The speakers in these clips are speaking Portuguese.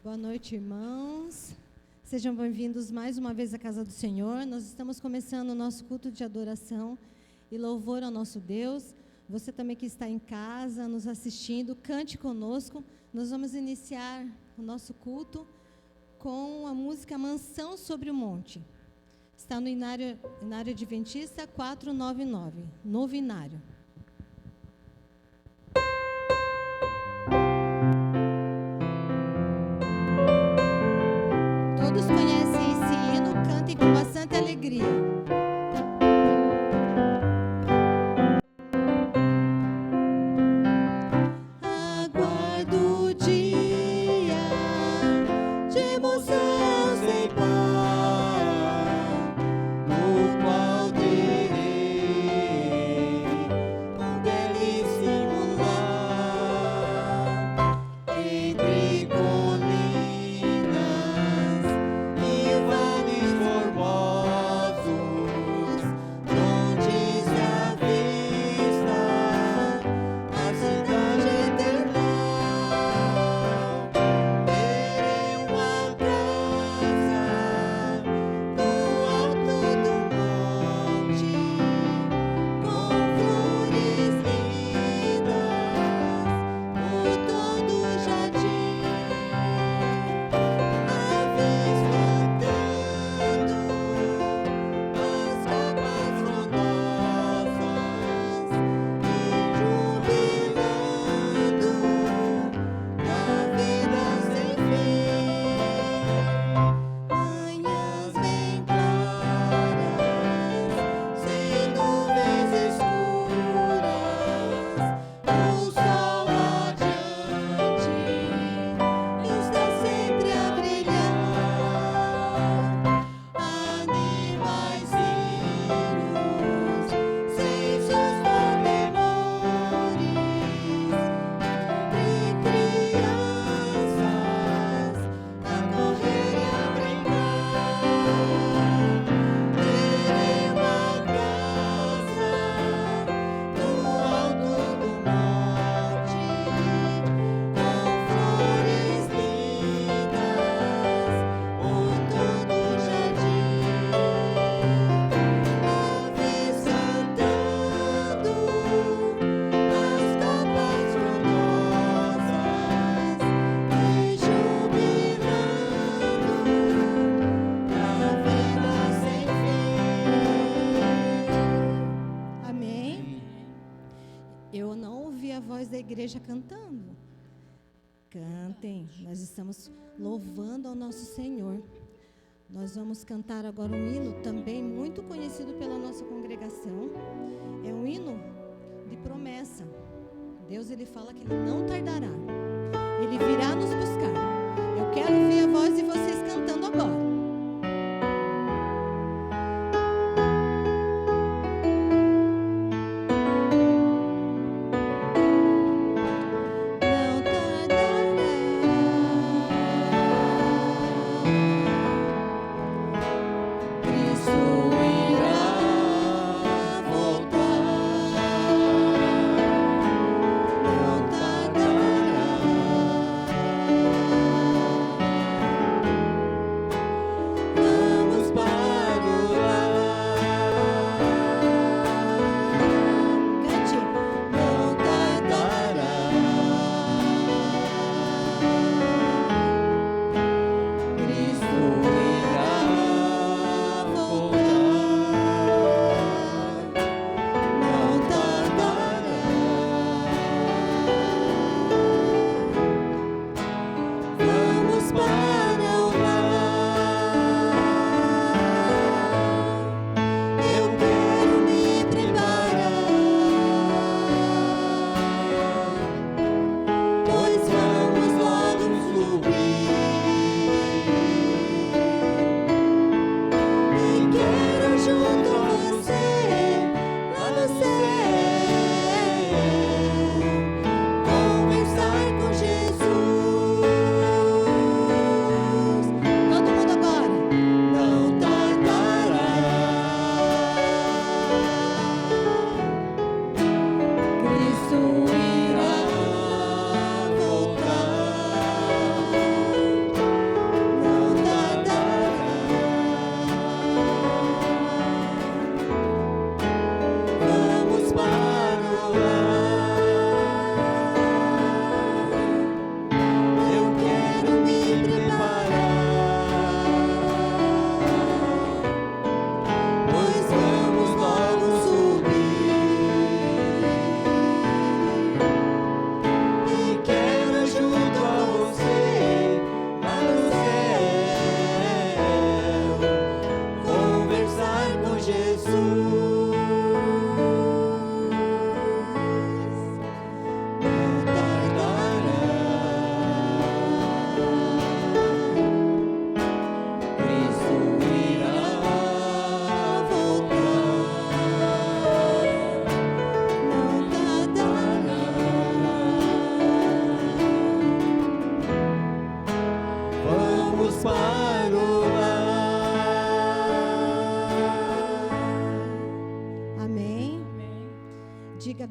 Boa noite, irmãos. Sejam bem-vindos mais uma vez à casa do Senhor. Nós estamos começando o nosso culto de adoração e louvor ao nosso Deus. Você também que está em casa, nos assistindo, cante conosco. Nós vamos iniciar o nosso culto com a música Mansão sobre o Monte. Está no Inário Adventista 499, Novo Inário. Todos conhecem esse hino, cantem com bastante alegria. Aguardo o dia de emoção sem par, no qual terei um belíssimo lar entre colinas e vales formosos, onde se avista a cidade eterna. Terei uma casa no alto do monte, com flores lindas por todo o jardim. Aves cantando, as copas frondosas e jubilando na vida sem fim. Manhãs bem claras, sem nuvens escuras, o sol radiante está sempre a brilhar. Animais linos, sem seus pormenores, entre crianças a correr e a brincar. Terei uma casa no alto do monte, com flores lindas por todo o jardim. Aves cantando, as copas frondosas e jubilando na vida sem fim. Amém? Eu não ouvi a voz da igreja cantando. Cantem, nós estamos louvando ao nosso Senhor. Nós vamos cantar agora um hino também muito conhecido pela nossa congregação. É um hino de promessa. Deus, ele fala que ele não tardará. Ele virá nos buscar. Eu quero ouvir a voz de vocês cantando agora. Não tardará. Cristo irá voltar. Não tardará.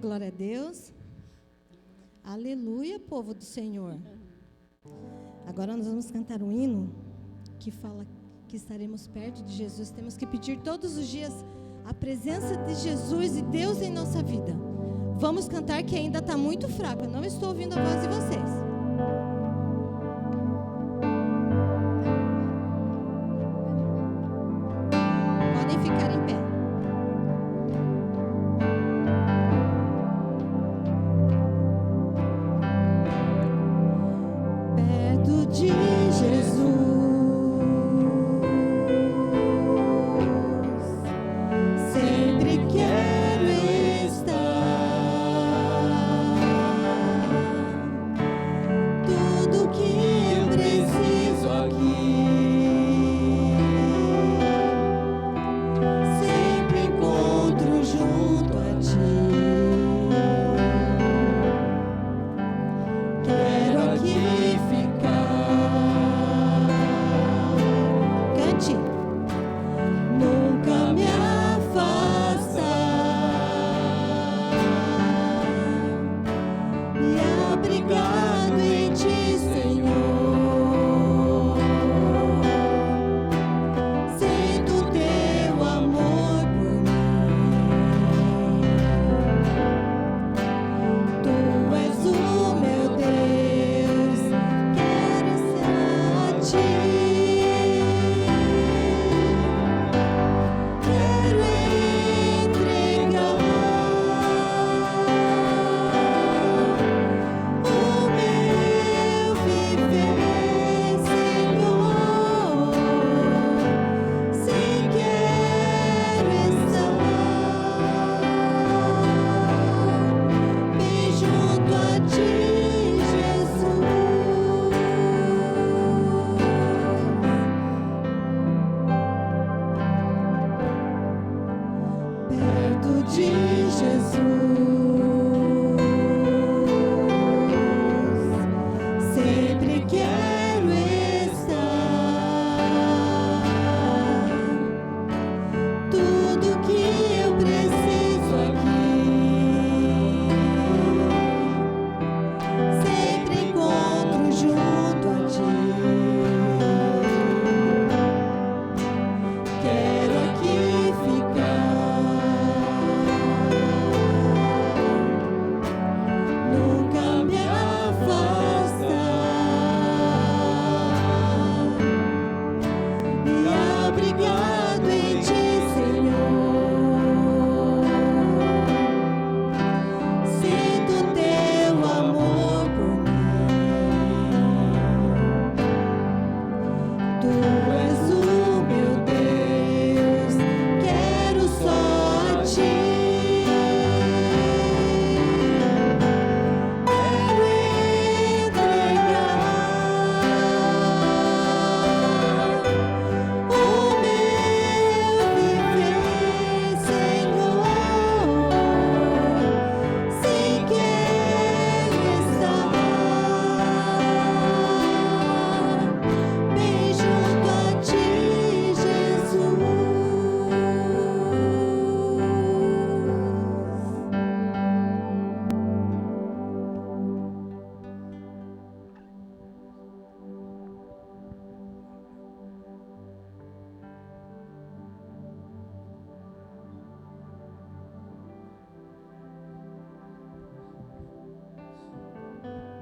Glória a Deus. Aleluia, povo do Senhor. Agora nós vamos cantar um hino que fala que estaremos perto de Jesus. Temos que pedir todos os dias a presença de Jesus e Deus em nossa vida. Vamos cantar, que ainda está muito fraco. Eu não estou ouvindo a voz de vocês. Podem ficar em pé. Perto de Jesus, sempre quero estar. Tudo que eu preciso aqui, sempre encontro junto a ti. Quero aqui ficar. Cante. Nunca me afastar e abrigado em ti, Senhor. Sinto teu amor por mim. Tu és o meu Deus, quero ser a ti. Quero entregar o meu viver, Senhor. Sim, quero estar bem junto a ti, Jesus. Perto de Jesus, sempre quero estar. Tudo que eu preciso aqui, sempre encontro junto a ti. Quero aqui ficar. Nunca me afastar e abrigado em ti, Senhor. Sinto teu amor por mim. Tu és o meu Deus, quero só a ti. Quero entregar o meu viver, Senhor. Sim, quero estar bem junto a ti, Jesus.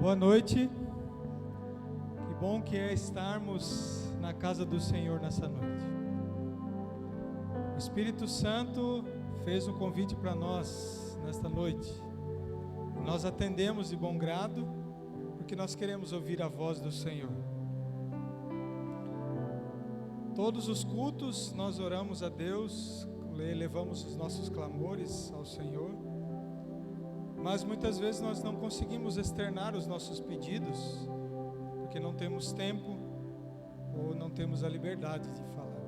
Boa noite. Que bom que é estarmos na casa do Senhor nessa noite. O Espírito Santo fez um convite para nós nesta noite. Nós atendemos de bom grado, porque nós queremos ouvir a voz do Senhor. Todos os cultos nós oramos a Deus, levamos os nossos clamores ao Senhor. Mas muitas vezes nós não conseguimos externar os nossos pedidos, porque não temos tempo ou não temos a liberdade de falar.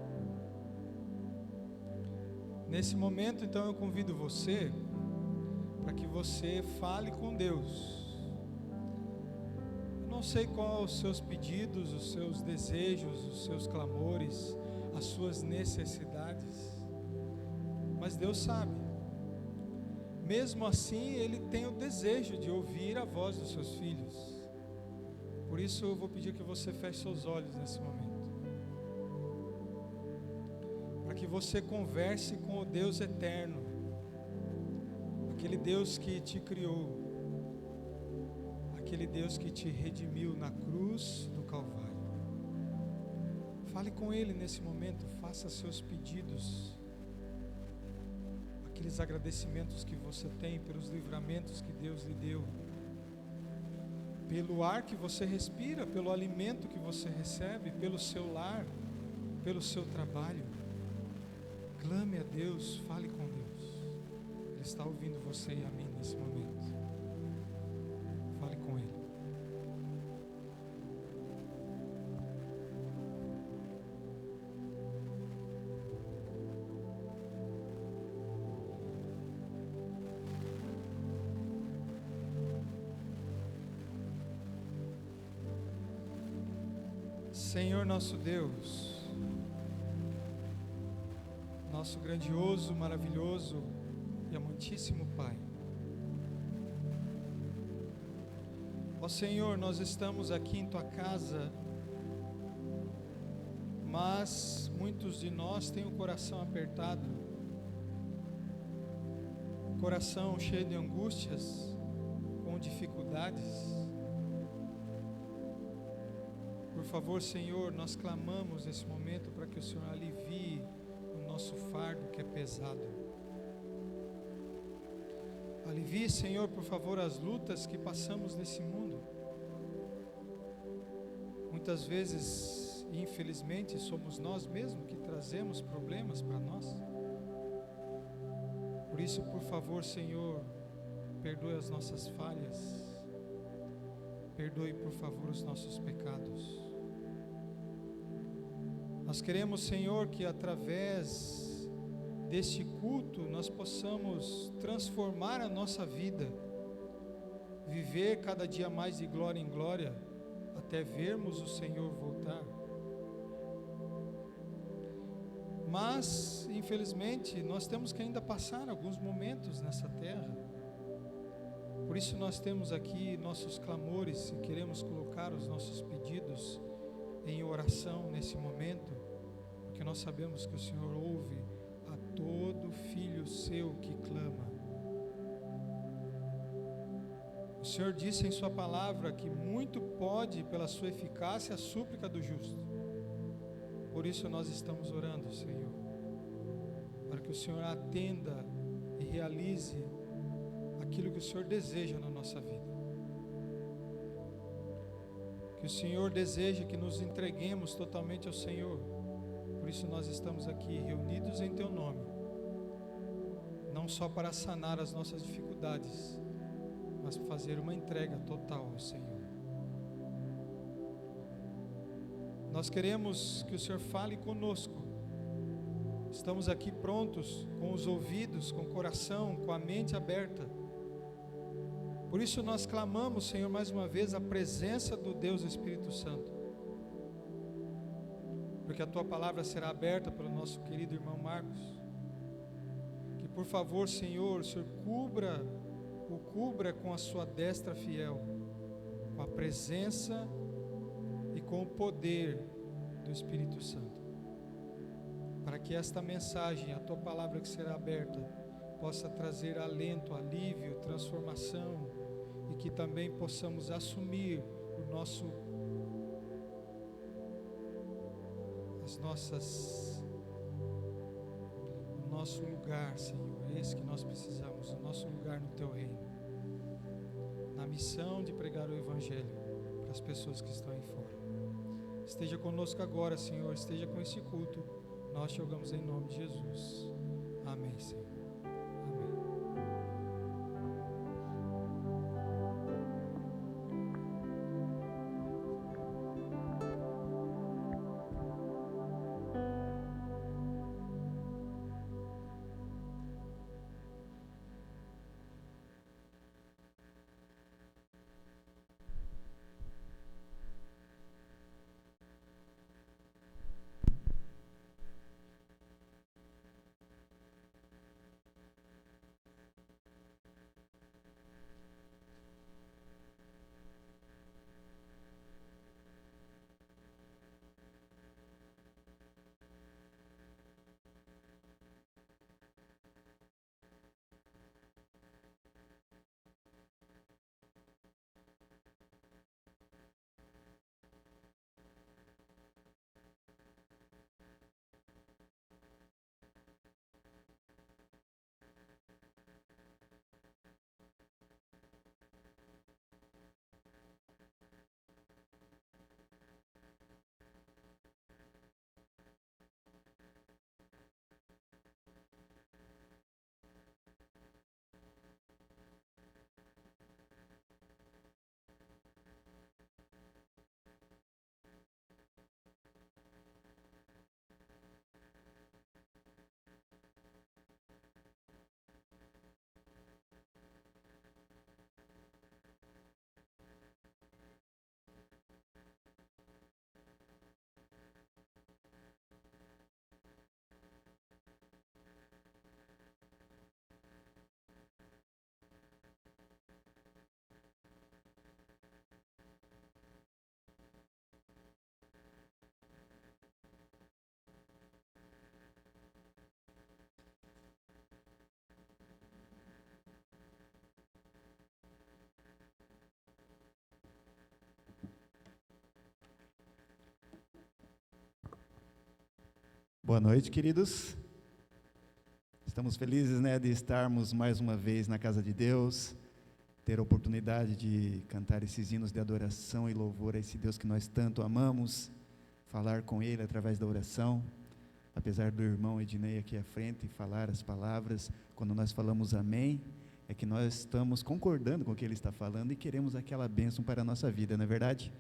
Nesse momento, então, eu convido você para que você fale com Deus. Eu não sei qual os seus pedidos, os seus desejos, os seus clamores, as suas necessidades, mas Deus sabe. mesmo assim Ele tem o desejo de ouvir a voz dos seus filhos. Por isso eu vou pedir que você feche seus olhos nesse momento, para que você converse com o Deus eterno, aquele Deus que te criou, aquele Deus que te redimiu na cruz do Calvário. Fale com Ele nesse momento, faça seus pedidos, aqueles agradecimentos que você tem pelos livramentos que Deus lhe deu, pelo ar que você respira, pelo alimento que você recebe, pelo seu lar, pelo seu trabalho. Clame a Deus, fale com Deus. Ele está ouvindo você e a mim nesse momento. Fale com Ele. Senhor nosso Deus, nosso grandioso, maravilhoso e amantíssimo Pai. Ó Senhor, nós estamos aqui em Tua casa, mas muitos de nós têm o coração apertado, coração cheio de angústias, com dificuldades. Por favor, Senhor, nós clamamos nesse momento para que o Senhor alivie o nosso fardo que é pesado. Alivie, Senhor, por favor, as lutas que passamos nesse mundo. Muitas vezes, infelizmente, somos nós mesmos que trazemos problemas para nós. Por isso, por favor, Senhor, perdoe as nossas falhas. Perdoe, por favor, os nossos pecados. Nós queremos, Senhor, que através deste culto nós possamos transformar a nossa vida, viver cada dia mais de glória em glória, até vermos o Senhor voltar. Mas, infelizmente, nós temos que ainda passar alguns momentos nessa terra. Por isso nós temos aqui nossos clamores e queremos colocar os nossos pedidos em oração nesse momento, porque nós sabemos que o Senhor ouve a todo filho seu que clama. O Senhor disse em sua palavra que muito pode pela sua eficácia a súplica do justo. Por isso nós estamos orando, Senhor, para que o Senhor atenda e realize aquilo que o Senhor deseja na nossa vida. Que o Senhor deseja que nos entreguemos totalmente ao Senhor. Por isso nós estamos aqui reunidos em Teu nome, não só para sanar as nossas dificuldades, mas para fazer uma entrega total ao Senhor. Nós queremos que o Senhor fale conosco. Estamos aqui prontos, com os ouvidos, com o coração, com a mente aberta. Por isso nós clamamos, Senhor, mais uma vez a presença do Deus Espírito Santo, porque a Tua palavra será aberta pelo nosso querido irmão Marcos. Que por favor, Senhor, o Senhor o cubra com a Sua destra fiel, com a presença e com o poder do Espírito Santo, para que esta mensagem, a Tua palavra que será aberta, possa trazer alento, alívio, transformação, e que também possamos assumir o nosso lugar, Senhor, esse que nós precisamos, o nosso lugar no Teu reino, na missão de pregar o Evangelho para as pessoas que estão aí fora. Esteja conosco agora, Senhor, esteja com esse culto, nós te rogamos em nome de Jesus. Amém, Senhor. Boa noite, queridos. Estamos felizes, de estarmos mais uma vez na casa de Deus, ter a oportunidade de cantar esses hinos de adoração e louvor a esse Deus que nós tanto amamos, falar com Ele através da oração. Apesar do irmão Ednei aqui à frente falar as palavras, quando nós falamos amém, é que nós estamos concordando com o que ele está falando e queremos aquela bênção para a nossa vida, não é verdade?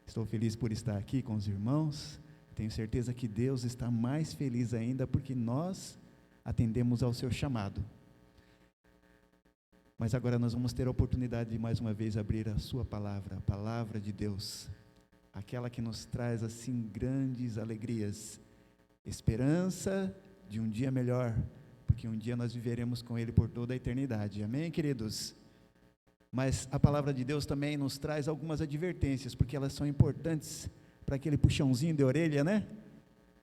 Estou feliz por estar aqui com os irmãos. Tenho certeza que Deus está mais feliz ainda porque nós atendemos ao seu chamado. Mas agora nós vamos ter a oportunidade de mais uma vez abrir a sua palavra, a palavra de Deus, aquela que nos traz assim grandes alegrias, esperança de um dia melhor, porque um dia nós viveremos com Ele por toda a eternidade. Amém, queridos? Mas a palavra de Deus também nos traz algumas advertências, porque elas são importantes para aquele puxãozinho de orelha,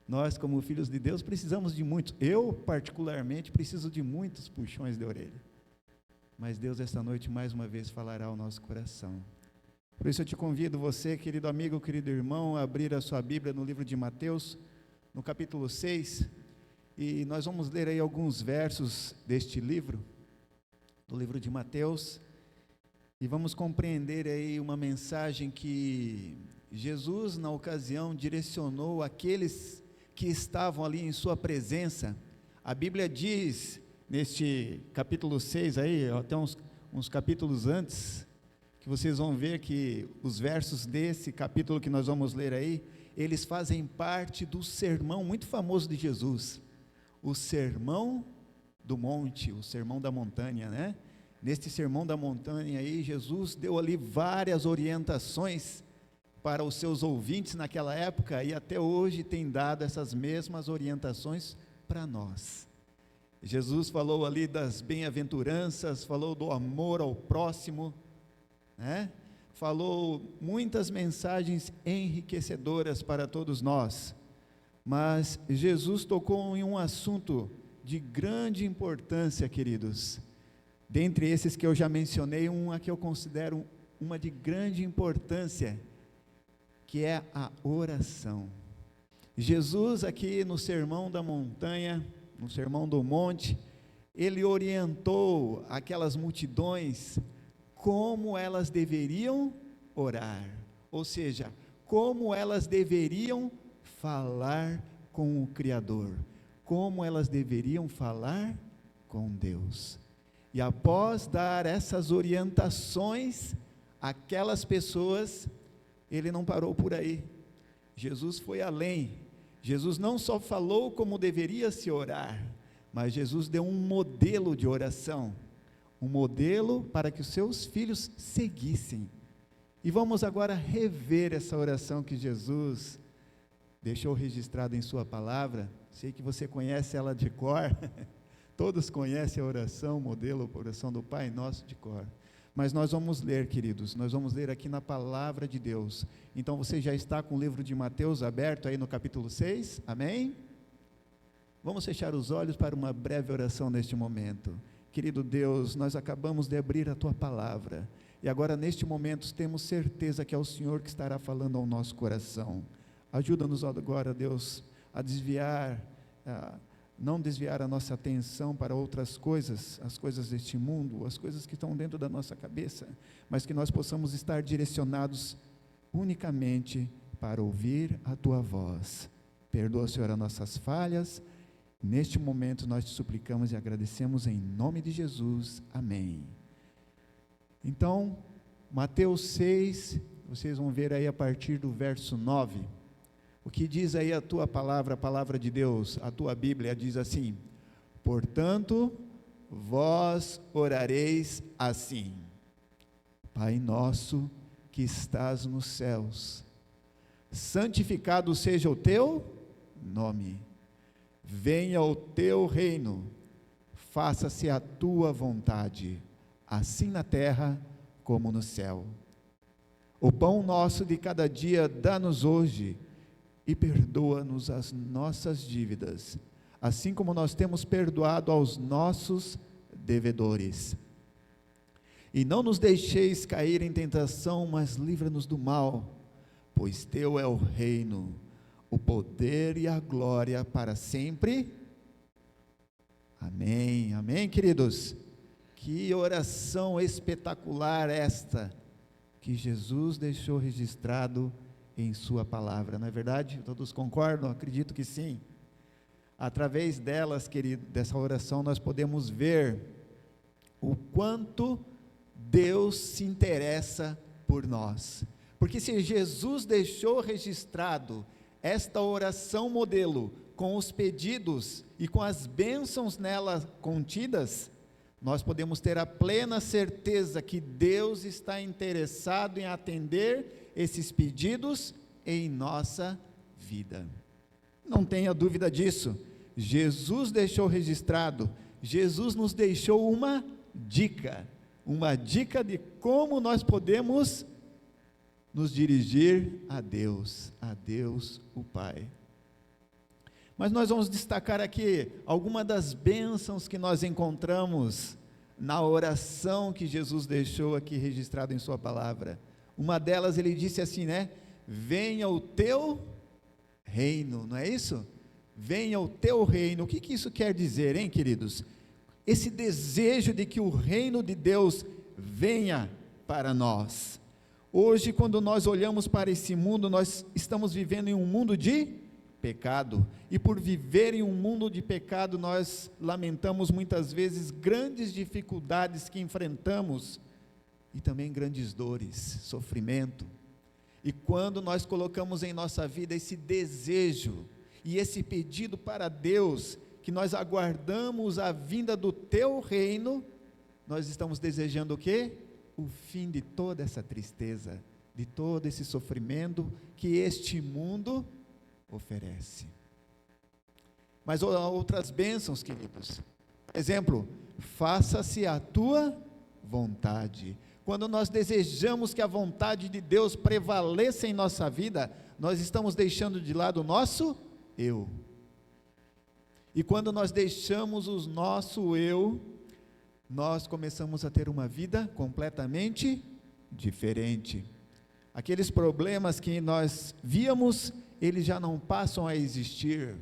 Nós, como filhos de Deus, precisamos de muitos. Eu, particularmente, preciso de muitos puxões de orelha. Mas Deus, esta noite, mais uma vez, falará ao nosso coração. Por isso eu te convido, você, querido amigo, querido irmão, a abrir a sua Bíblia no livro de Mateus, no capítulo 6, e nós vamos ler aí alguns versos deste livro, do livro de Mateus, e vamos compreender aí uma mensagem que Jesus, na ocasião, direcionou aqueles que estavam ali em sua presença. A Bíblia diz, neste capítulo 6 aí, até uns capítulos antes, que vocês vão ver que os versos desse capítulo que nós vamos ler aí, eles fazem parte do sermão muito famoso de Jesus, o Sermão do Monte, o Sermão da Montanha, Neste Sermão da Montanha aí, Jesus deu ali várias orientações para os seus ouvintes naquela época, e até hoje tem dado essas mesmas orientações para nós. Jesus falou ali das bem-aventuranças, falou do amor ao próximo, falou muitas mensagens enriquecedoras para todos nós, mas Jesus tocou em um assunto de grande importância, queridos. Dentre esses que eu já mencionei, uma que eu considero uma de grande importância, que é a oração. Jesus aqui no Sermão da Montanha, no Sermão do Monte, ele orientou aquelas multidões como elas deveriam orar, ou seja, como elas deveriam falar com o Criador, como elas deveriam falar com Deus. E após dar essas orientações àquelas pessoas, ele não parou por aí. Jesus foi além. Jesus não só falou como deveria se orar, mas Jesus deu um modelo de oração, um modelo para que os seus filhos seguissem. E vamos agora rever essa oração que Jesus deixou registrada em sua palavra. Sei que você conhece ela de cor, todos conhecem a oração, modelo, a oração do Pai Nosso de cor. Mas nós vamos ler, queridos, nós vamos ler aqui na palavra de Deus. Então você já está com o livro de Mateus aberto aí no capítulo 6, amém? Vamos fechar os olhos para uma breve oração neste momento. Querido Deus, nós acabamos de abrir a Tua palavra, e agora neste momento temos certeza que é o Senhor que estará falando ao nosso coração. Ajuda-nos agora, Deus, a não desviar a nossa atenção para outras coisas, as coisas deste mundo, as coisas que estão dentro da nossa cabeça, mas que nós possamos estar direcionados unicamente para ouvir a Tua voz. Perdoa, Senhor, as nossas falhas. Neste momento nós te suplicamos e agradecemos em nome de Jesus, amém. Então, Mateus 6, vocês vão ver aí a partir do verso 9, o que diz aí a tua palavra, a palavra de Deus, a tua Bíblia diz assim: portanto, vós orareis assim: Pai nosso que estás nos céus, santificado seja o teu nome, venha o teu reino, faça-se a tua vontade, assim na terra como no céu. O pão nosso de cada dia dá-nos hoje, e perdoa-nos as nossas dívidas, assim como nós temos perdoado aos nossos devedores. E não nos deixeis cair em tentação, mas livra-nos do mal, pois teu é o reino, o poder e a glória para sempre. Amém, amém, queridos? Que oração espetacular esta, que Jesus deixou registrado em sua palavra, não é verdade? Todos concordam? Acredito que sim. Através delas, querido, dessa oração, nós podemos ver o quanto Deus se interessa por nós. Porque se Jesus deixou registrado esta oração modelo, com os pedidos e com as bênçãos nela contidas, nós podemos ter a plena certeza que Deus está interessado em atender esses pedidos em nossa vida. Não tenha dúvida disso. Jesus deixou registrado, Jesus nos deixou uma dica de como nós podemos nos dirigir a Deus o Pai. Mas nós vamos destacar aqui algumas das bênçãos que nós encontramos na oração que Jesus deixou aqui registrado em sua palavra. Uma delas ele disse assim, né? Venha o teu reino, não é isso? Venha o teu reino. O que isso quer dizer, hein, queridos? Esse desejo de que o reino de Deus venha para nós. Hoje, quando nós olhamos para esse mundo, nós estamos vivendo em um mundo de pecado, e por viver em um mundo de pecado, nós lamentamos muitas vezes grandes dificuldades que enfrentamos, e também grandes dores, sofrimento. E quando nós colocamos em nossa vida esse desejo, e esse pedido para Deus, que nós aguardamos a vinda do teu reino, nós estamos desejando o quê? O fim de toda essa tristeza, de todo esse sofrimento que este mundo oferece. Mas outras bênçãos, queridos. Exemplo, faça-se a tua vontade. Quando nós desejamos que a vontade de Deus prevaleça em nossa vida, nós estamos deixando de lado o nosso eu. E quando nós deixamos o nosso eu, nós começamos a ter uma vida completamente diferente. Aqueles problemas que nós víamos, eles já não passam a existir,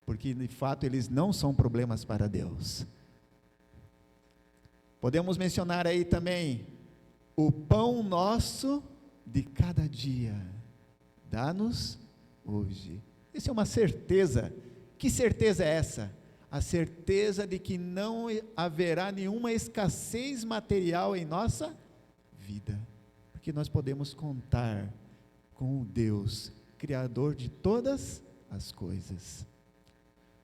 porque de fato eles não são problemas para Deus. Podemos mencionar aí também, o pão nosso de cada dia, dá-nos hoje. Isso é uma certeza. Que certeza é essa? A certeza de que não haverá nenhuma escassez material em nossa vida, porque nós podemos contar com o Deus Criador de todas as coisas.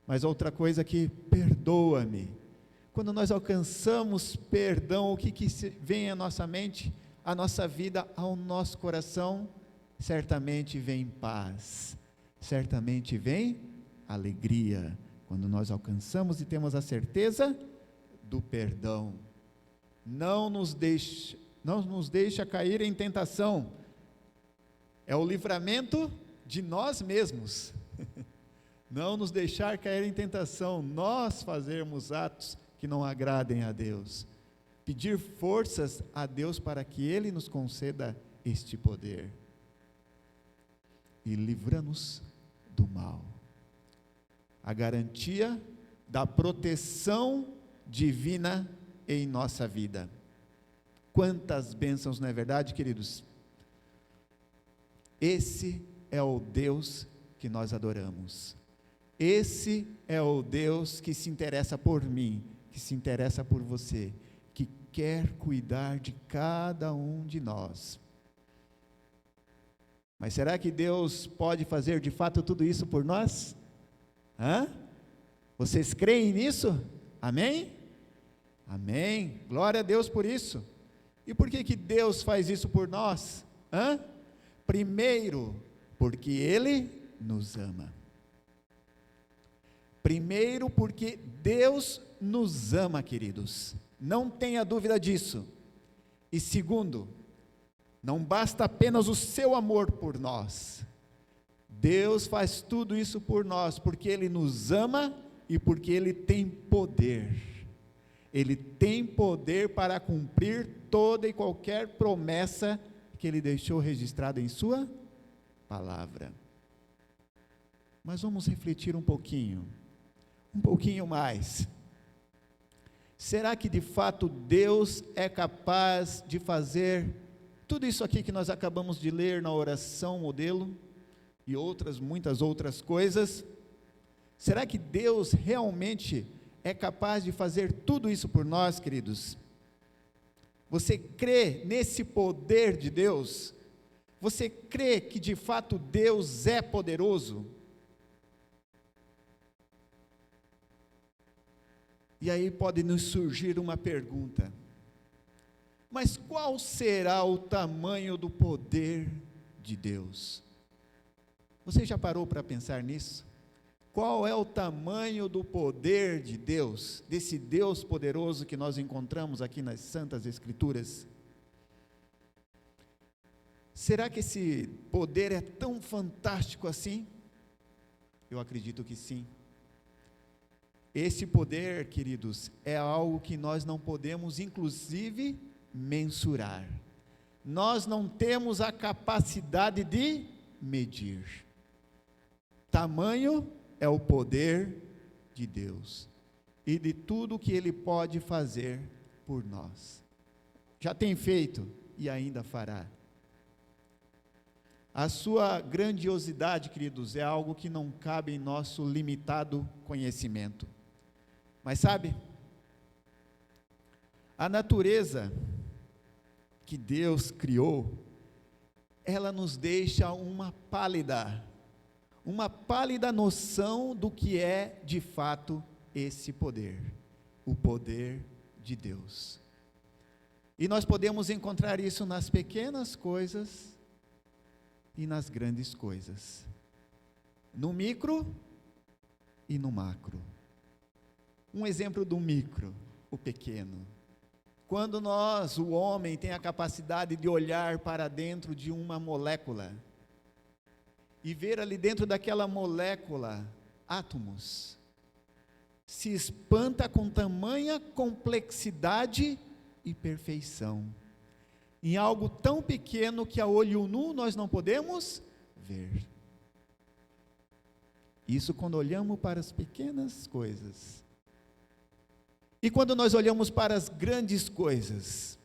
Mas outra coisa que, perdoa-me. Quando nós alcançamos perdão, o que vem à nossa mente, à nossa vida, ao nosso coração? Certamente vem paz, certamente vem alegria, quando nós alcançamos e temos a certeza do perdão. Não nos deixa cair em tentação, é o livramento de nós mesmos, não nos deixar cair em tentação, nós fazermos atos que não agradem a Deus, pedir forças a Deus para que Ele nos conceda este poder, e livra-nos do mal, a garantia da proteção divina em nossa vida. Quantas bênçãos, não é verdade, queridos? Esse é o Deus que nós adoramos. Esse é o Deus que se interessa por mim, que se interessa por você, que quer cuidar de cada um de nós. Mas será que Deus pode fazer de fato tudo isso por nós? Vocês creem nisso? Amém? Amém. Glória a Deus por isso. E por que Deus faz isso por nós? Primeiro, porque Ele nos ama. Primeiro, porque Deus nos ama, queridos. Não tenha dúvida disso. E segundo, não basta apenas o seu amor por nós. Deus faz tudo isso por nós, porque Ele nos ama e porque Ele tem poder. Ele tem poder para cumprir toda e qualquer promessa que Ele deixou registrada em sua palavra. Mas vamos refletir um pouquinho mais. Será que de fato Deus é capaz de fazer tudo isso aqui que nós acabamos de ler na oração modelo e muitas outras coisas? Será que Deus realmente é capaz de fazer tudo isso por nós, queridos? Você crê nesse poder de Deus? Você crê que de fato Deus é poderoso? E aí pode nos surgir uma pergunta: mas qual será o tamanho do poder de Deus? Você já parou para pensar nisso? Qual é o tamanho do poder de Deus, desse Deus poderoso que nós encontramos aqui nas Santas Escrituras? Será que esse poder é tão fantástico assim? Eu acredito que sim. Esse poder, queridos, é algo que nós não podemos, inclusive, mensurar. Nós não temos a capacidade de medir. Tamanho é o poder de Deus e de tudo que Ele pode fazer por nós. Já tem feito e ainda fará. A sua grandiosidade, queridos, é algo que não cabe em nosso limitado conhecimento. Mas sabe, a natureza que Deus criou, ela nos deixa uma pálida noção do que é de fato esse poder, o poder de Deus. E nós podemos encontrar isso nas pequenas coisas e nas grandes coisas, no micro e no macro. Um exemplo do micro, o pequeno. Quando o homem, tem a capacidade de olhar para dentro de uma molécula e ver ali dentro daquela molécula átomos, se espanta com tamanha complexidade e perfeição, em algo tão pequeno que a olho nu nós não podemos ver. Isso quando olhamos para as pequenas coisas. E quando nós olhamos para as grandes coisas,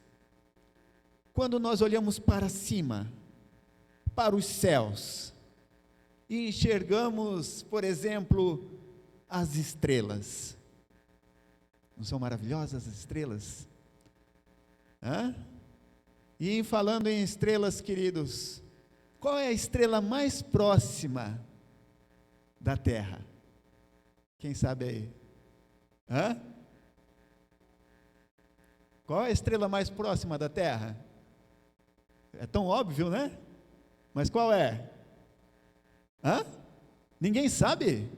quando nós olhamos para cima, para os céus, e enxergamos, por exemplo, as estrelas. Não são maravilhosas as estrelas? E falando em estrelas, queridos, qual é a estrela mais próxima da Terra? Quem sabe aí? Qual é a estrela mais próxima da Terra? É tão óbvio, né? Mas qual é? Ninguém sabe?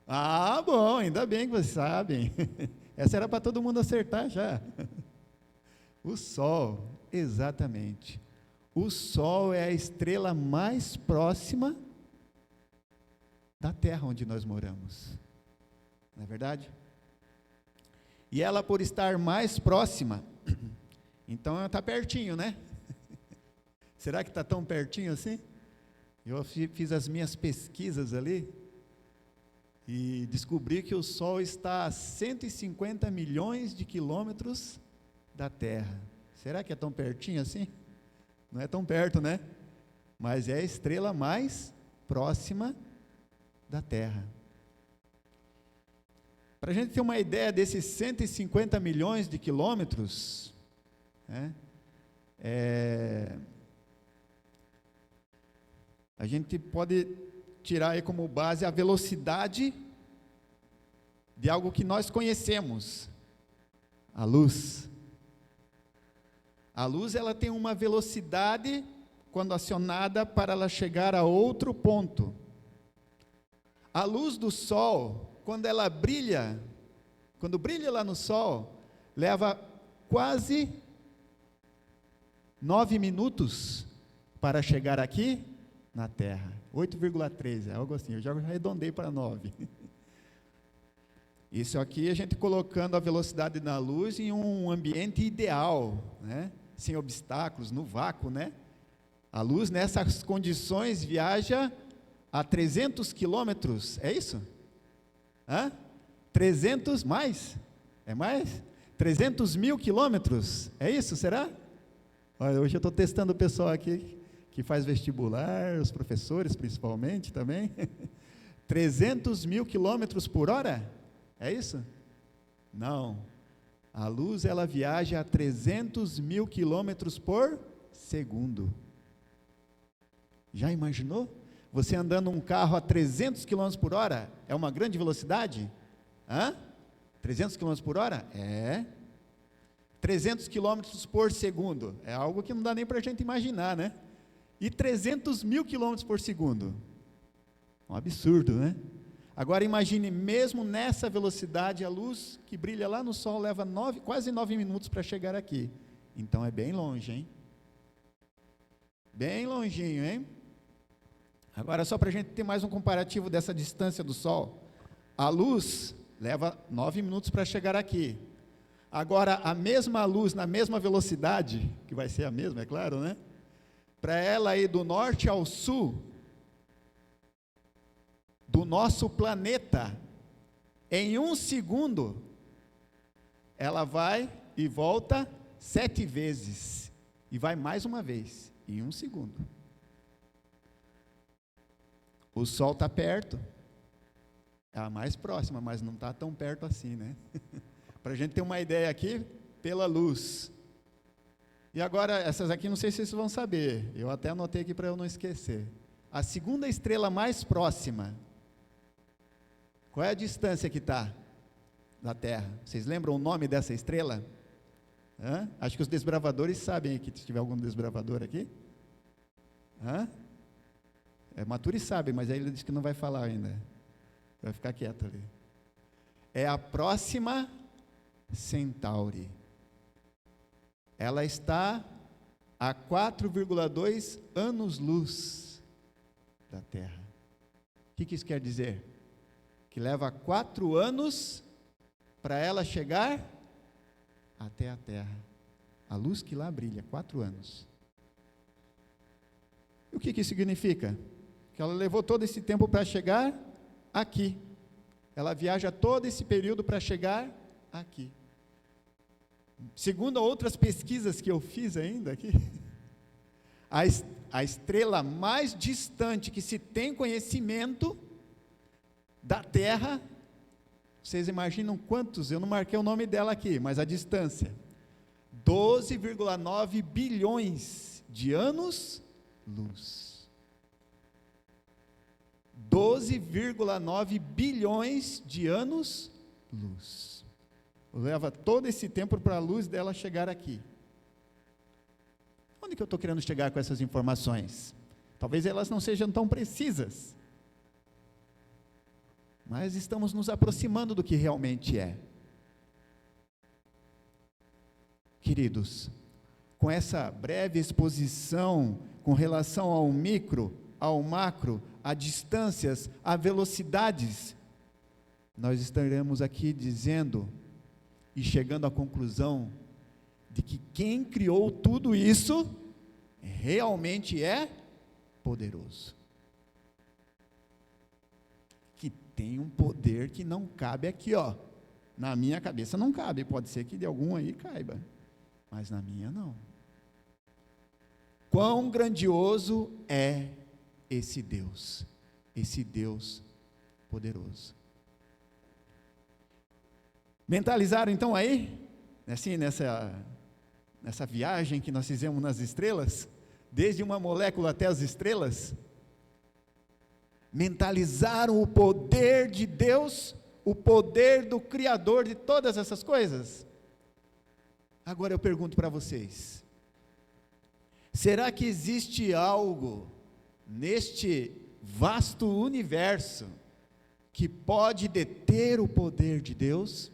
Ah, bom, ainda bem que vocês sabem. Essa era para todo mundo acertar já. O Sol, exatamente. O Sol é a estrela mais próxima da Terra onde nós moramos. Não é verdade? E ela, por estar mais próxima, então ela está pertinho, né? Será que está tão pertinho assim? Eu fiz as minhas pesquisas ali e descobri que o Sol está a 150 milhões de quilômetros da Terra. Será que é tão pertinho assim? Não é tão perto, né? Mas é a estrela mais próxima da Terra. Para a gente ter uma ideia desses 150 milhões de quilômetros, a gente pode tirar aí como base a velocidade de algo que nós conhecemos, a luz. A luz, ela tem uma velocidade, quando acionada, para ela chegar a outro ponto. A luz do Sol, quando ela brilha, quando brilha lá no Sol, leva quase 9 minutos para chegar aqui na Terra. 8,3, é algo assim, eu já arredondei para 9. Isso aqui a gente colocando a velocidade da luz em um ambiente ideal, né? Sem obstáculos, no vácuo, né? A luz nessas condições viaja a 300 quilômetros, é isso? 300 mais? É mais? 300 mil quilômetros, é isso, será? Olha, hoje eu estou testando o pessoal aqui, que faz vestibular, os professores principalmente também. 300 mil quilômetros por hora? É isso? Não. A luz, ela viaja a 300 mil quilômetros por segundo. Já imaginou? Você andando um carro a 300 quilômetros por hora, é uma grande velocidade? 300 quilômetros por hora? É. 300 quilômetros por segundo, é algo que não dá nem para a gente imaginar, né? E 300 mil quilômetros por segundo. Um absurdo, né? Agora imagine, mesmo nessa velocidade, a luz que brilha lá no sol leva quase 9 minutos para chegar aqui. Então é bem longe, hein? Bem longinho, hein? Agora, só para a gente ter mais um comparativo dessa distância do sol. A luz leva 9 minutos para chegar aqui. Agora, a mesma luz, na mesma velocidade, que vai ser a mesma, é claro, né? Para ela ir do norte ao sul, do nosso planeta, em 1 segundo, ela vai e volta 7 vezes, e vai mais uma vez, em 1 segundo. O Sol está perto, é a mais próxima, mas não está tão perto assim, né? Para a gente ter uma ideia aqui, pela luz. E agora, essas aqui não sei se vocês vão saber, eu até anotei aqui para eu não esquecer. A segunda estrela mais próxima, qual é a distância que está da Terra? Vocês lembram o nome dessa estrela? Acho que os desbravadores sabem aqui, se tiver algum desbravador aqui. Maturi sabe, mas aí ele disse que não vai falar ainda. Vai ficar quieto ali. É a Próxima Centauri. Ela está a 4,2 anos-luz da Terra. O que isso quer dizer? Que leva 4 anos para ela chegar até a Terra. A luz que lá brilha, 4 anos. E o que isso significa? Que ela levou todo esse tempo para chegar aqui. Ela viaja todo esse período para chegar aqui. Segundo outras pesquisas que eu fiz ainda aqui, a estrela mais distante que se tem conhecimento da Terra, vocês imaginam quantos? Eu não marquei o nome dela aqui, mas a distância, 12,9 bilhões de anos-luz. 12,9 bilhões de anos-luz. Leva todo esse tempo para a luz dela chegar aqui. Onde que eu estou querendo chegar com essas informações? Talvez elas não sejam tão precisas, mas estamos nos aproximando do que realmente é. Queridos, com essa breve exposição com relação ao micro, ao macro, a distâncias, a velocidades, nós estaremos aqui dizendo e chegando à conclusão de que quem criou tudo isso realmente é poderoso. Que tem um poder que não cabe aqui, ó. Na minha cabeça não cabe, pode ser que de algum aí caiba, mas na minha não. Quão grandioso é esse Deus poderoso. Mentalizaram então aí, assim, nessa viagem que nós fizemos nas estrelas, desde uma molécula até as estrelas? Mentalizaram o poder de Deus, o poder do Criador de todas essas coisas? Agora eu pergunto para vocês, será que existe algo neste vasto universo que pode deter o poder de Deus?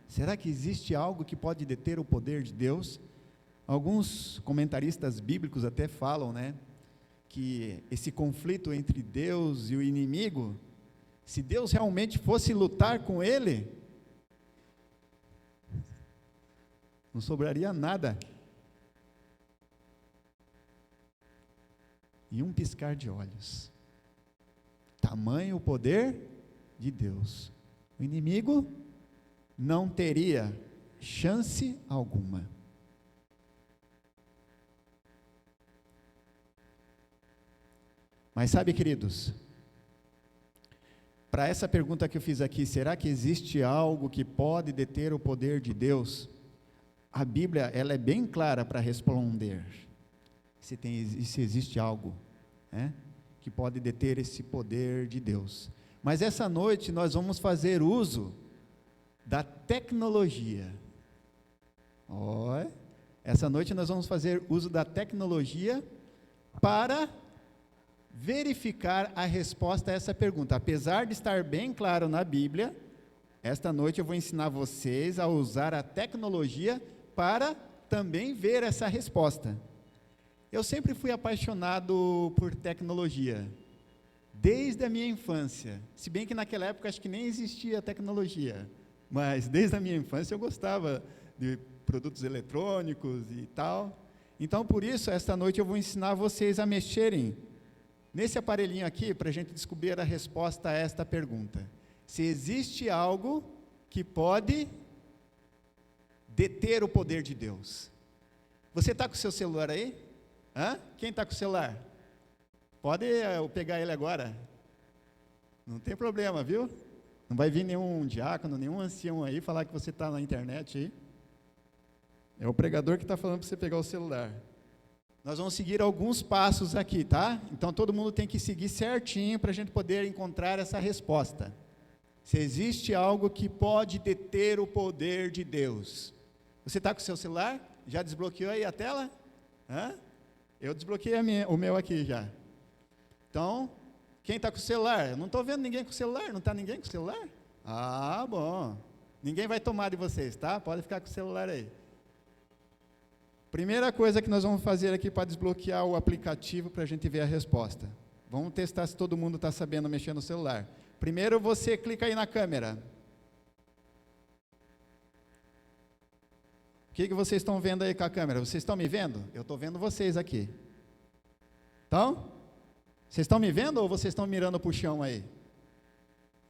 Será que existe algo que pode deter o poder de Deus? Alguns comentaristas bíblicos até falam, né, que esse conflito entre Deus e o inimigo, se Deus realmente fosse lutar com ele, não sobraria nada. e um piscar de olhos. Tamanho o poder de Deus. O inimigo não teria chance alguma. Mas sabe, queridos, para essa pergunta que eu fiz aqui, será que existe algo que pode deter o poder de Deus? A Bíblia, ela é bem clara para responder se existe algo, né, que pode deter esse poder de Deus. Mas essa noite nós vamos fazer uso da tecnologia. Essa noite nós vamos fazer uso da tecnologia para verificar a resposta a essa pergunta. Apesar de estar bem claro na Bíblia, esta noite eu vou ensinar vocês a usar a tecnologia para também ver essa resposta. Eu sempre fui apaixonado por tecnologia, desde a minha infância, se bem que naquela época acho que nem existia tecnologia, mas desde a minha infância eu gostava de produtos eletrônicos e tal. Então, por isso, esta noite eu vou ensinar vocês a mexerem nesse aparelhinho aqui, para a gente descobrir a resposta a esta pergunta. Se existe algo que pode deter o poder de Deus. Você está com o seu celular aí? Quem está com o celular? Pode pegar ele agora. Não tem problema, viu? Não vai vir nenhum diácono, nenhum ancião aí falar que você está na internet aí. É o pregador que está falando para você pegar o celular. Nós vamos seguir alguns passos aqui, tá? Então todo mundo tem que seguir certinho para a gente poder encontrar essa resposta. Se existe algo que pode deter o poder de Deus. Você está com o seu celular? Já desbloqueou aí a tela? Eu desbloqueei o meu aqui já. Então, quem está com o celular? Eu não estou vendo ninguém com o celular. Não está ninguém com o celular? Bom. Ninguém vai tomar de vocês, tá? Pode ficar com o celular aí. Primeira coisa que nós vamos fazer aqui para desbloquear o aplicativo para a gente ver a resposta. Vamos testar se todo mundo está sabendo mexer no celular. Primeiro você clica aí na câmera. O que vocês estão vendo aí com a câmera? Vocês estão me vendo? Eu estou vendo vocês aqui. Então, vocês estão me vendo ou vocês estão mirando para o chão aí?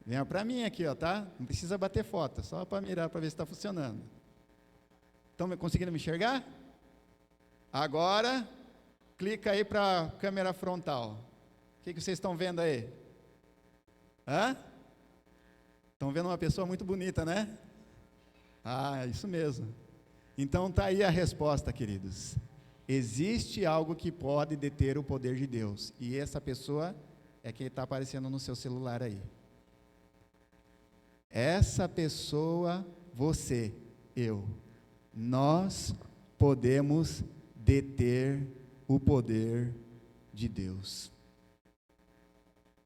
Venha para mim aqui, tá? Não precisa bater foto, só para mirar para ver se está funcionando. Estão conseguindo me enxergar? Agora, clica aí para a câmera frontal. O que vocês estão vendo aí? Estão vendo uma pessoa muito bonita, né? Isso mesmo. Então está aí a resposta, queridos. Existe algo que pode deter o poder de Deus. E essa pessoa é quem está aparecendo no seu celular aí. Essa pessoa, você, eu, nós podemos deter o poder de Deus.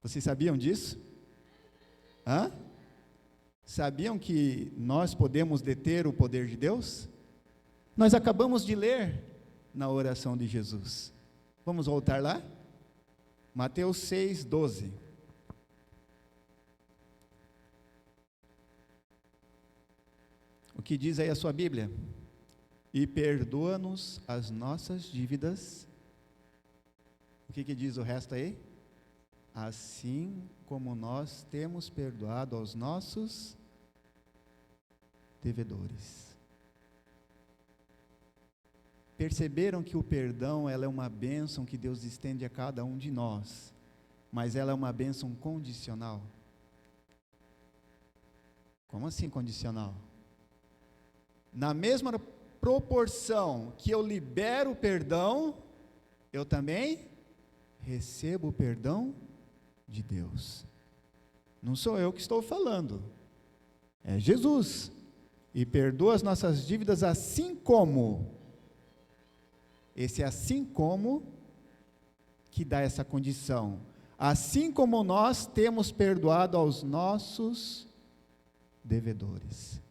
Vocês sabiam disso? Sabiam que nós podemos deter o poder de Deus? Nós acabamos de ler na oração de Jesus. Vamos voltar lá? Mateus 6:12. O que diz aí a sua Bíblia? E perdoa-nos as nossas dívidas. O que diz o resto aí? Assim como nós temos perdoado aos nossos devedores. Perceberam que o perdão, ela é uma bênção que Deus estende a cada um de nós, mas ela é uma bênção condicional. Como assim condicional? Na mesma proporção que eu libero o perdão, eu também recebo o perdão de Deus. Não sou eu que estou falando, é Jesus. E perdoa as nossas dívidas assim como. Esse assim como que dá essa condição. Assim como nós temos perdoado aos nossos devedores.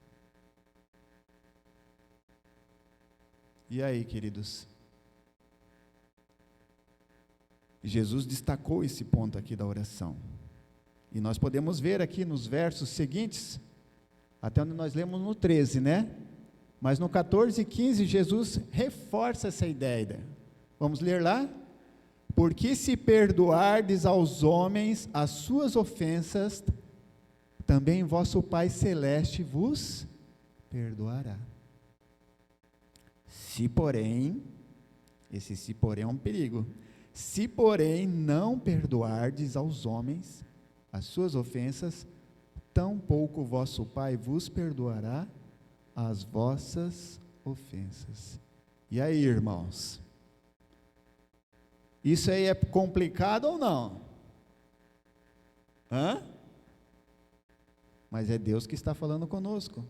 E aí, queridos? Jesus destacou esse ponto aqui da oração. E nós podemos ver aqui nos versos seguintes, até onde nós lemos no 13, né? Mas no 14 e 15, Jesus reforça essa ideia. Vamos ler lá? porque se perdoardes aos homens as suas ofensas, também vosso Pai Celeste vos perdoará. Se porém, esse se porém é um perigo, se porém não perdoardes aos homens as suas ofensas, tampouco vosso Pai vos perdoará as vossas ofensas. E aí, irmãos? Isso aí é complicado ou não? Mas é Deus que está falando conosco.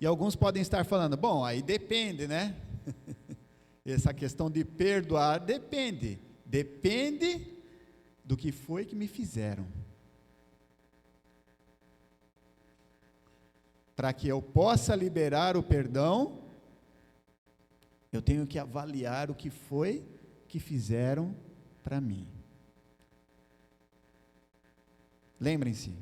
E alguns podem estar falando, bom, aí depende, né? Essa questão de perdoar depende do que foi que me fizeram. Para que eu possa liberar o perdão, eu tenho que avaliar o que foi que fizeram para mim. Lembrem-se,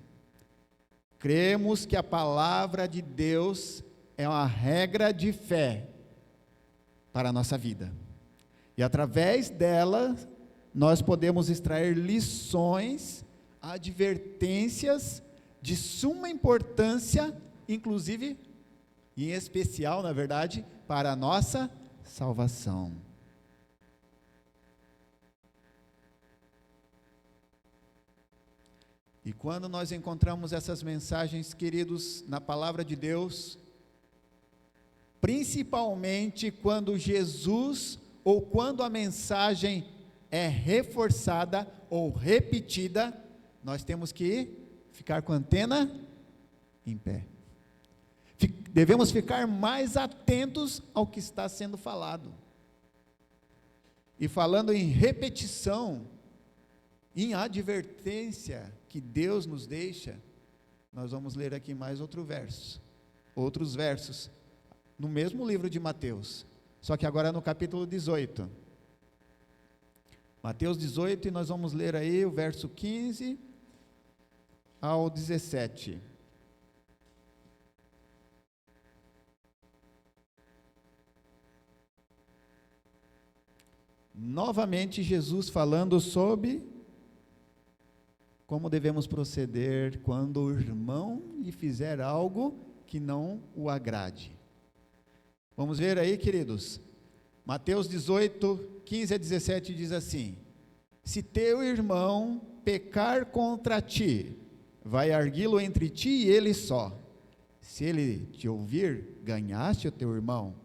cremos que a palavra de Deus é uma regra de fé para a nossa vida. E através dela, nós podemos extrair lições, advertências de suma importância, inclusive, em especial, na verdade, para a nossa salvação. E quando nós encontramos essas mensagens, queridos, na palavra de Deus, principalmente quando Jesus, ou quando a mensagem é reforçada ou repetida, nós temos que ficar com a antena em pé. Devemos ficar mais atentos ao que está sendo falado. E falando em repetição, em advertência que Deus nos deixa, nós vamos ler aqui mais outros versos, no mesmo livro de Mateus, só que agora no capítulo 18. Mateus 18, e nós vamos ler aí o verso 15 ao 17. Novamente Jesus falando sobre como devemos proceder quando o irmão lhe fizer algo que não o agrade. Vamos ver aí, queridos. Mateus 18, 15 a 17 diz assim: se teu irmão pecar contra ti, vai arguí-lo entre ti e ele só. Se ele te ouvir, ganhaste o teu irmão.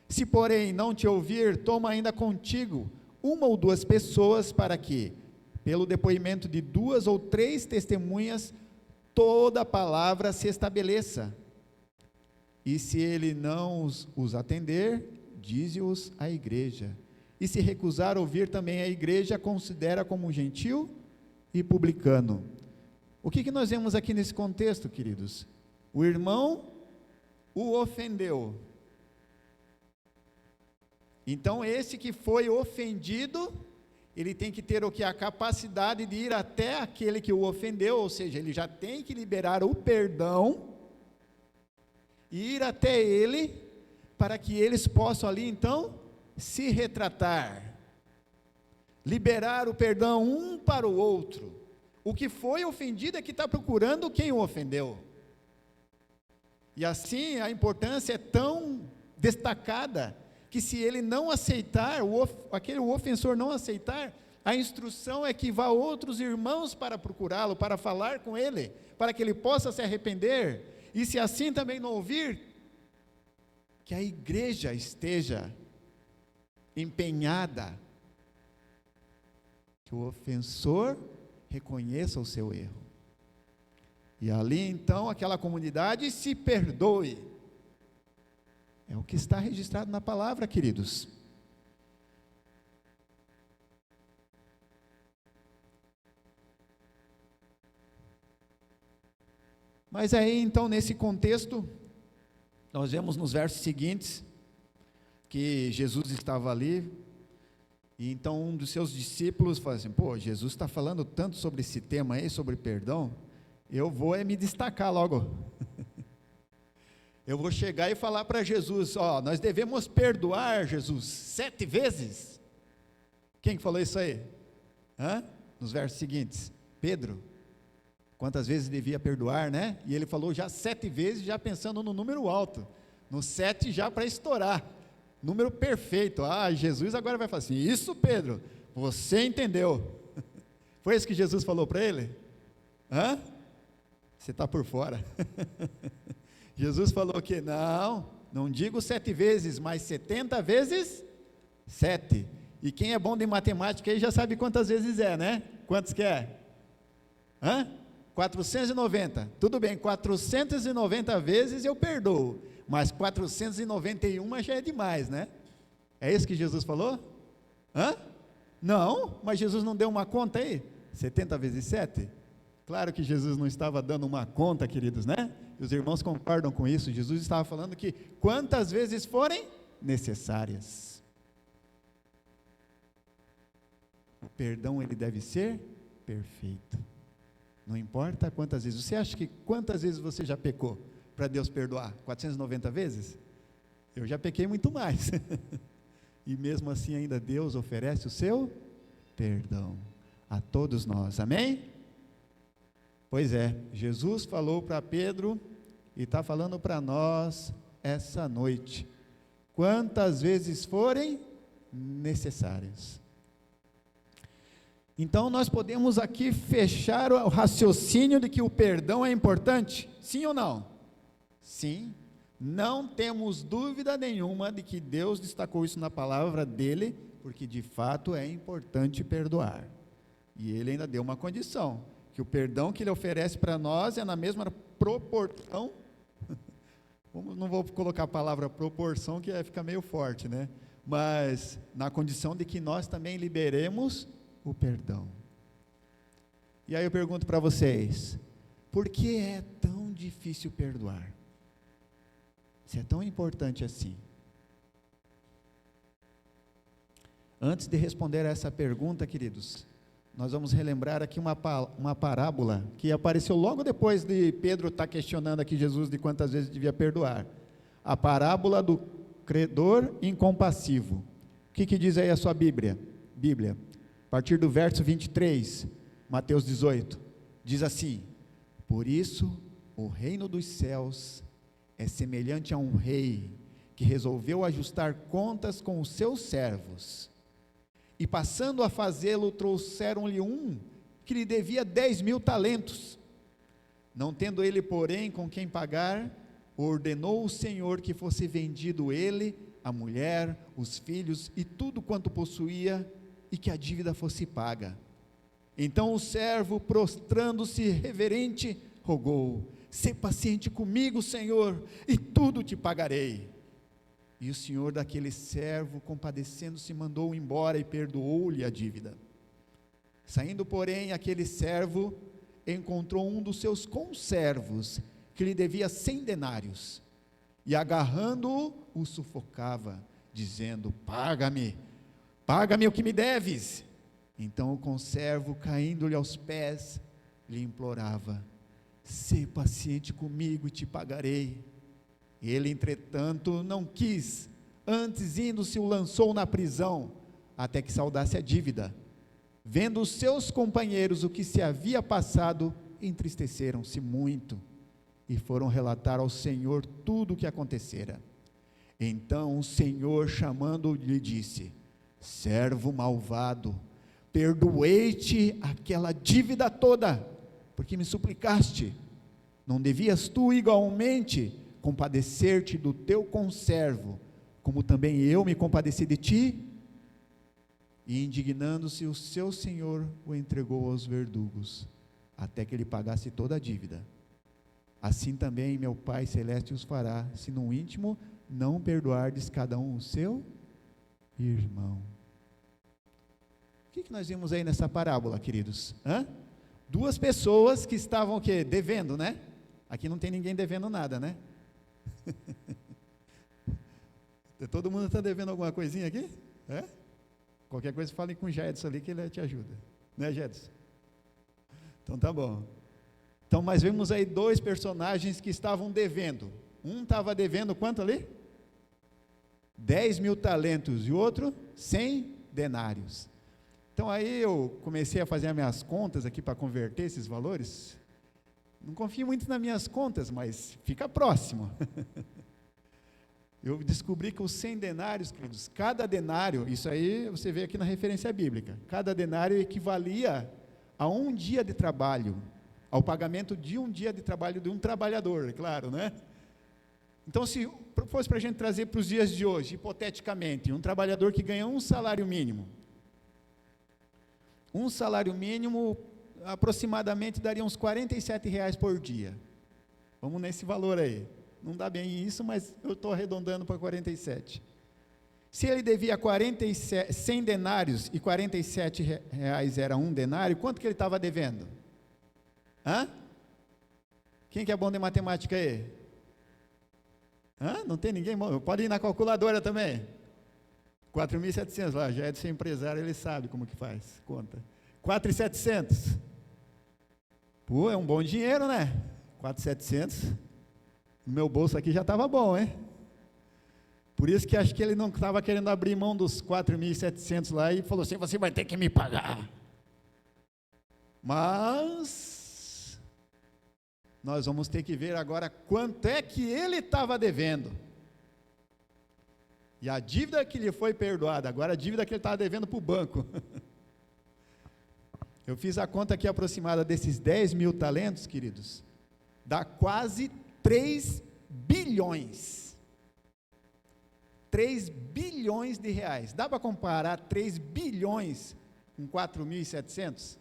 Se porém não te ouvir, toma ainda contigo uma ou duas pessoas, para que, pelo depoimento de 2 ou 3 testemunhas, toda a palavra se estabeleça. E se ele não os atender, dize-os à igreja. E se recusar ouvir também a igreja, considera como gentil e publicano. O que nós vemos aqui nesse contexto, queridos? O irmão o ofendeu. Então esse que foi ofendido, ele tem que ter o que? A capacidade de ir até aquele que o ofendeu, ou seja, ele já tem que liberar o perdão, ir até ele, para que eles possam ali então, se retratar, liberar o perdão um para o outro. O que foi ofendido é que está procurando quem o ofendeu. E assim a importância é tão destacada, que se ele não aceitar, aquele ofensor não aceitar, a instrução é que vá outros irmãos para procurá-lo, para falar com ele, para que ele possa se arrepender, e se assim também não ouvir, que a igreja esteja empenhada, que o ofensor reconheça o seu erro, e ali então aquela comunidade se perdoe. É o que está registrado na palavra, queridos. Mas aí, então, nesse contexto, nós vemos nos versos seguintes, que Jesus estava ali, e então um dos seus discípulos fala assim: pô, Jesus está falando tanto sobre esse tema aí, sobre perdão, eu vou me destacar logo. Eu vou chegar e falar para Jesus: ó, nós devemos perdoar, Jesus, 7 vezes. Quem falou isso aí? Nos versos seguintes, Pedro. Quantas vezes devia perdoar, né? E ele falou já 7 vezes, já pensando no número alto, no 7 já para estourar, número perfeito. Jesus agora vai falar assim, isso Pedro, você entendeu. Foi isso que Jesus falou para ele? Você está por fora. Jesus falou que não digo 7 vezes, mas 70 vezes 7. E quem é bom de matemática aí já sabe quantas vezes é, né? Quantos que é? 490. Tudo bem, 490 vezes eu perdoo, mas 491 já é demais, né? É isso que Jesus falou? Não, mas Jesus não deu uma conta aí? 70 vezes 7? Claro que Jesus não estava dando uma conta, queridos, né? Os irmãos concordam com isso. Jesus estava falando que quantas vezes forem necessárias. O perdão, ele deve ser perfeito. Não importa quantas vezes. Você acha que quantas vezes você já pecou para Deus perdoar? 490 vezes? Eu já pequei muito mais. E mesmo assim ainda Deus oferece o seu perdão a todos nós. Amém? Pois é, Jesus falou para Pedro e está falando para nós essa noite. Quantas vezes forem necessárias. Então nós podemos aqui fechar o raciocínio de que o perdão é importante? Sim ou não? Sim. Não temos dúvida nenhuma de que Deus destacou isso na palavra dele, porque de fato é importante perdoar. E ele ainda deu uma condição, que o perdão que ele oferece para nós é na mesma proporção, não vou colocar a palavra proporção, que fica meio forte, né? Mas na condição de que nós também liberemos o perdão. E aí eu pergunto para vocês, por que é tão difícil perdoar? Se é tão importante assim? Antes de responder a essa pergunta, queridos, nós vamos relembrar aqui uma parábola que apareceu logo depois de Pedro estar questionando aqui Jesus de quantas vezes devia perdoar. A parábola do credor incompassivo. O que diz aí a sua Bíblia? A partir do verso 23, Mateus 18, diz assim: por isso o reino dos céus é semelhante a um rei que resolveu ajustar contas com os seus servos. E passando a fazê-lo, trouxeram-lhe um que lhe devia 10.000 talentos. Não tendo ele, porém, com quem pagar, ordenou o Senhor que fosse vendido ele, a mulher, os filhos e tudo quanto possuía, e que a dívida fosse paga. Então o servo, prostrando-se reverente, rogou: sê paciente comigo, Senhor, e tudo te pagarei. E o senhor daquele servo, compadecendo-se, mandou-o embora e perdoou-lhe a dívida. Saindo, porém, aquele servo encontrou um dos seus conservos, que lhe devia 100 denários, e agarrando-o, o sufocava, dizendo: paga-me o que me deves. Então o conservo, caindo-lhe aos pés, lhe implorava: sê paciente comigo e te pagarei. Ele, entretanto, não quis, antes indo-se o lançou na prisão, até que saldasse a dívida. Vendo os seus companheiros o que se havia passado, entristeceram-se muito, e foram relatar ao Senhor tudo o que acontecera. Então o Senhor, chamando-o, lhe disse: servo malvado, perdoei-te aquela dívida toda, porque me suplicaste. Não devias tu igualmente compadecer-te do teu conservo, como também eu me compadeci de ti? E indignando-se, o seu senhor o entregou aos verdugos, até que ele pagasse toda a dívida. Assim também meu Pai Celeste os fará, se no íntimo não perdoardes cada um o seu irmão. O que nós vimos aí nessa parábola, queridos? Duas pessoas que estavam o quê? Devendo, né? Aqui não tem ninguém devendo nada, né? Todo mundo está devendo alguma coisinha aqui? Qualquer coisa, fale com o Jedson ali que ele te ajuda, né, Jedson? Então tá bom. Então nós vemos aí dois personagens que estavam devendo. Um estava devendo quanto ali? 10.000 talentos, e o outro 100 denários. Então aí eu comecei a fazer as minhas contas aqui para converter esses valores. Não confio muito nas minhas contas, mas fica próximo. Eu descobri que os 100 denários, queridos, cada denário, isso aí você vê aqui na referência bíblica, cada denário equivalia a um dia de trabalho, ao pagamento de um dia de trabalho de um trabalhador, é claro, né? Então, se fosse para a gente trazer para os dias de hoje, hipoteticamente, um trabalhador que ganha um salário mínimo aproximadamente daria uns R$47 por dia. Vamos nesse valor aí. Não dá bem isso, mas eu estou arredondando para 47. Se ele devia 100 denários e R$47 era um denário, quanto que ele estava devendo? Hã? Quem que é bom de matemática aí? Hã? Não tem ninguém bom? Pode ir na calculadora também. 4.700, lá, já é de ser empresário, ele sabe como que faz, conta. 4.700. Pô, é um bom dinheiro, né? 4.700. No meu bolso aqui já estava bom, hein? Por isso que acho que ele não estava querendo abrir mão dos 4.700 lá e falou assim, você vai ter que me pagar. Mas nós vamos ter que ver agora quanto é que ele estava devendo. E a dívida que lhe foi perdoada, agora a dívida que ele estava devendo para o banco. Eu fiz a conta aqui aproximada desses 10 mil talentos, queridos, dá quase 3 bilhões. 3 bilhões de reais. Dá para comparar 3 bilhões com 4.700?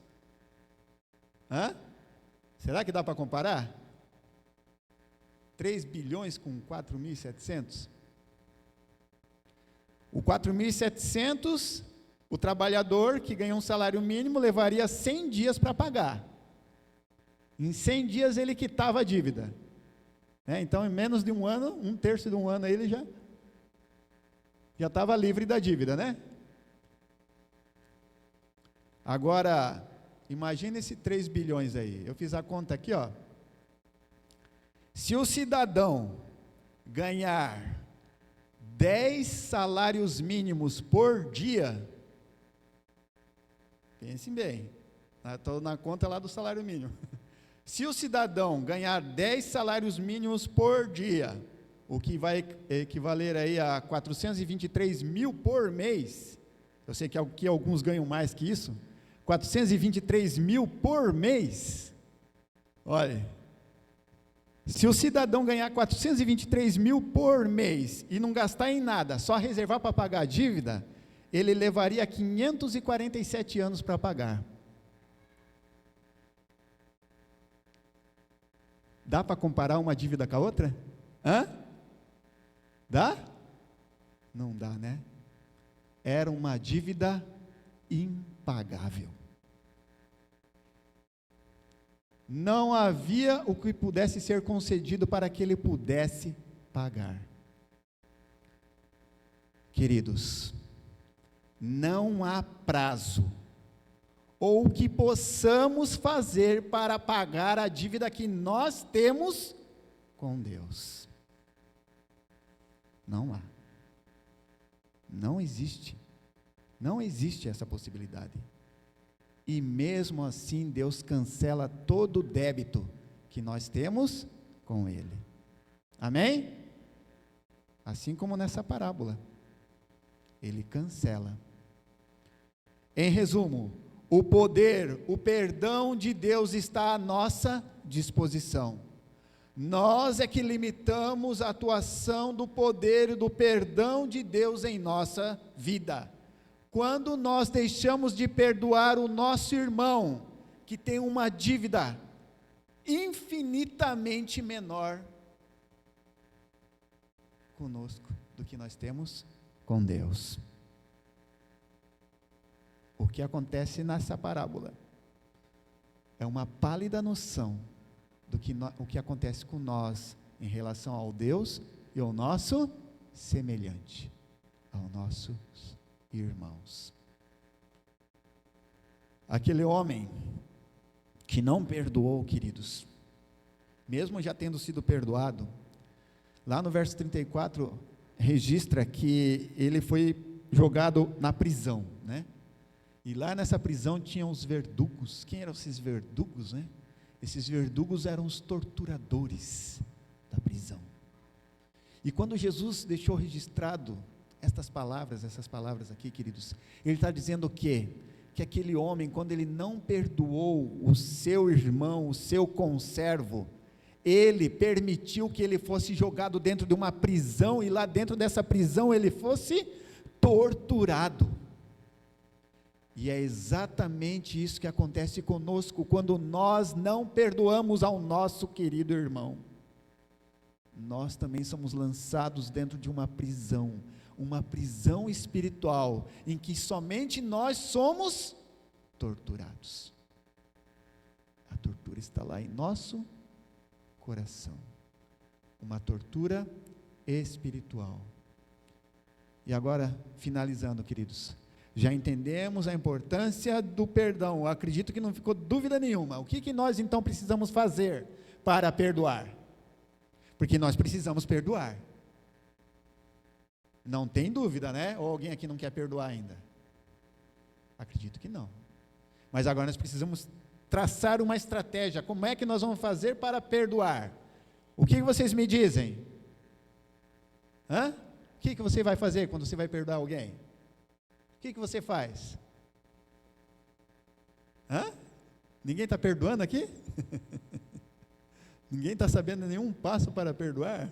Hã? Será que dá para comparar? 3 bilhões com 4.700? O 4.700, o trabalhador que ganha um salário mínimo levaria 100 dias para pagar. Em 100 dias ele quitava a dívida. Então, em menos de um ano, 1/3 de um ano, ele já estava livre da dívida, né? Agora, imagine esse 3 bilhões aí. Eu fiz a conta aqui, ó. Se o cidadão ganhar 10 salários mínimos por dia, pensem bem, estou na conta lá do salário mínimo. Se o cidadão ganhar 10 salários mínimos por dia, o que vai equivaler aí a 423 mil por mês, eu sei que aqui alguns ganham mais que isso, 423 mil por mês, olha, se o cidadão ganhar 423 mil por mês e não gastar em nada, só reservar para pagar a dívida, ele levaria 547 anos para pagar. Dá para comparar uma dívida com a outra? Hã? Dá? Não dá, né? Era uma dívida impagável. Não havia o que pudesse ser concedido para que ele pudesse pagar. Queridos, não há prazo ou que possamos fazer para pagar a dívida que nós temos com Deus. Não há. Não existe. Não existe essa possibilidade. E mesmo assim Deus cancela todo o débito que nós temos com Ele. Amém? Assim como nessa parábola. Ele cancela. Em resumo, o poder, o perdão de Deus está à nossa disposição. Nós é que limitamos a atuação do poder e do perdão de Deus em nossa vida. Quando nós deixamos de perdoar o nosso irmão, que tem uma dívida infinitamente menor conosco do que nós temos com Deus. O que acontece nessa parábola é uma pálida noção do que o que acontece com nós em relação ao Deus e ao nosso semelhante, aos nossos irmãos. Aquele homem que não perdoou, queridos, mesmo já tendo sido perdoado, lá no verso 34 registra que ele foi jogado na prisão, né? E lá nessa prisão tinham os verdugos. Quem eram esses verdugos, né? Esses verdugos eram os torturadores da prisão. E quando Jesus deixou registrado essas palavras aqui, queridos, ele está dizendo o quê? Que aquele homem, quando ele não perdoou o seu irmão, o seu conservo, ele permitiu que ele fosse jogado dentro de uma prisão, e lá dentro dessa prisão ele fosse torturado. E é exatamente isso que acontece conosco, quando nós não perdoamos ao nosso querido irmão. Nós também somos lançados dentro de uma prisão espiritual, em que somente nós somos torturados. A tortura está lá em nosso coração, uma tortura espiritual. E agora, finalizando, queridos, já entendemos a importância do perdão. Eu acredito que não ficou dúvida nenhuma. O que nós então precisamos fazer para perdoar? Porque nós precisamos perdoar. Não tem dúvida, né? Ou alguém aqui não quer perdoar ainda? Acredito que não. Mas agora nós precisamos traçar uma estratégia. Como é que nós vamos fazer para perdoar? O que vocês me dizem? O que você vai fazer quando você vai perdoar alguém? O que você faz? Ninguém está perdoando aqui? Ninguém está sabendo nenhum passo para perdoar?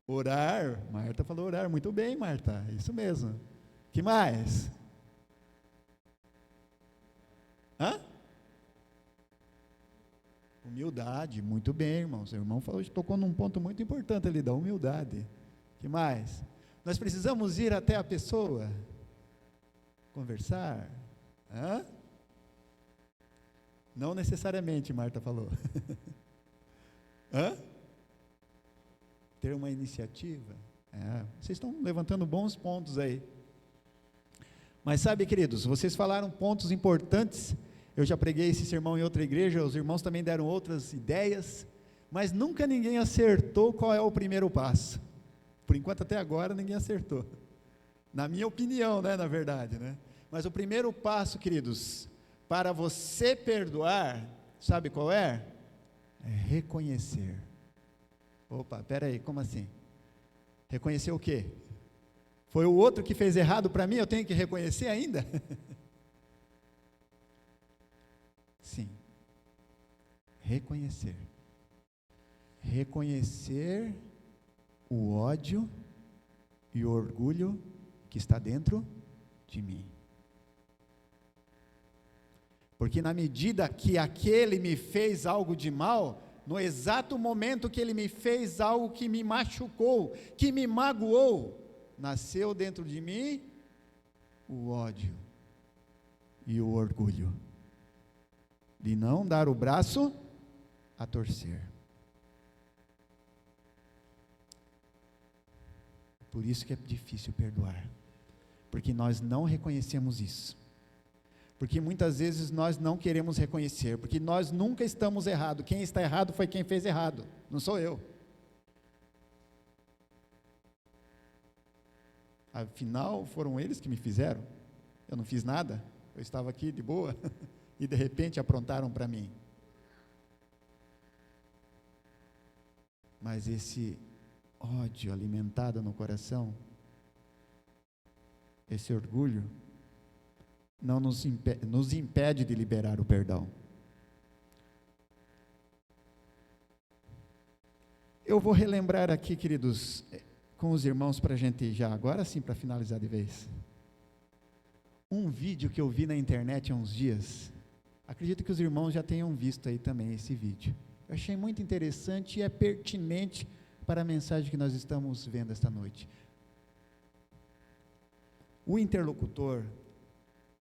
Orar. Marta falou orar. Muito bem, Marta. Isso mesmo. Que mais? Humildade. Muito bem, irmão. Seu irmão tocou num ponto muito importante ali, da humildade. Que mais? Nós precisamos ir até a pessoa, conversar. Não necessariamente, Marta falou. Ter uma iniciativa. Vocês estão levantando bons pontos aí. Mas sabe, queridos, vocês falaram pontos importantes. Eu já preguei esse sermão em outra igreja, os irmãos também deram outras ideias, mas nunca ninguém acertou qual é o primeiro passo. Por enquanto, até agora, ninguém acertou. Na minha opinião, né, na verdade, né? Mas o primeiro passo, queridos, para você perdoar, sabe qual é? É reconhecer. Opa, peraí, como assim? Reconhecer o quê? Foi o outro que fez errado para mim, eu tenho que reconhecer ainda? Sim. Reconhecer. Reconhecer o ódio e o orgulho que está dentro de mim. Porque na medida que aquele me fez algo de mal, no exato momento que ele me fez algo que me machucou, que me magoou, nasceu dentro de mim o ódio e o orgulho de não dar o braço a torcer. Por isso que é difícil perdoar, porque nós não reconhecemos isso, porque muitas vezes nós não queremos reconhecer, porque nós nunca estamos errados. Quem está errado foi quem fez errado, não sou eu. Afinal, foram eles que me fizeram, eu não fiz nada, eu estava aqui de boa, e de repente aprontaram para mim. Mas esse ódio alimentado no coração, esse orgulho, não nos impede de liberar o perdão. Eu vou relembrar aqui, queridos, com os irmãos, para a gente já, agora sim, para finalizar de vez, um vídeo que eu vi na internet há uns dias. Acredito que os irmãos já tenham visto aí também esse vídeo. Eu achei muito interessante e é pertinente para a mensagem que nós estamos vendo esta noite. O interlocutor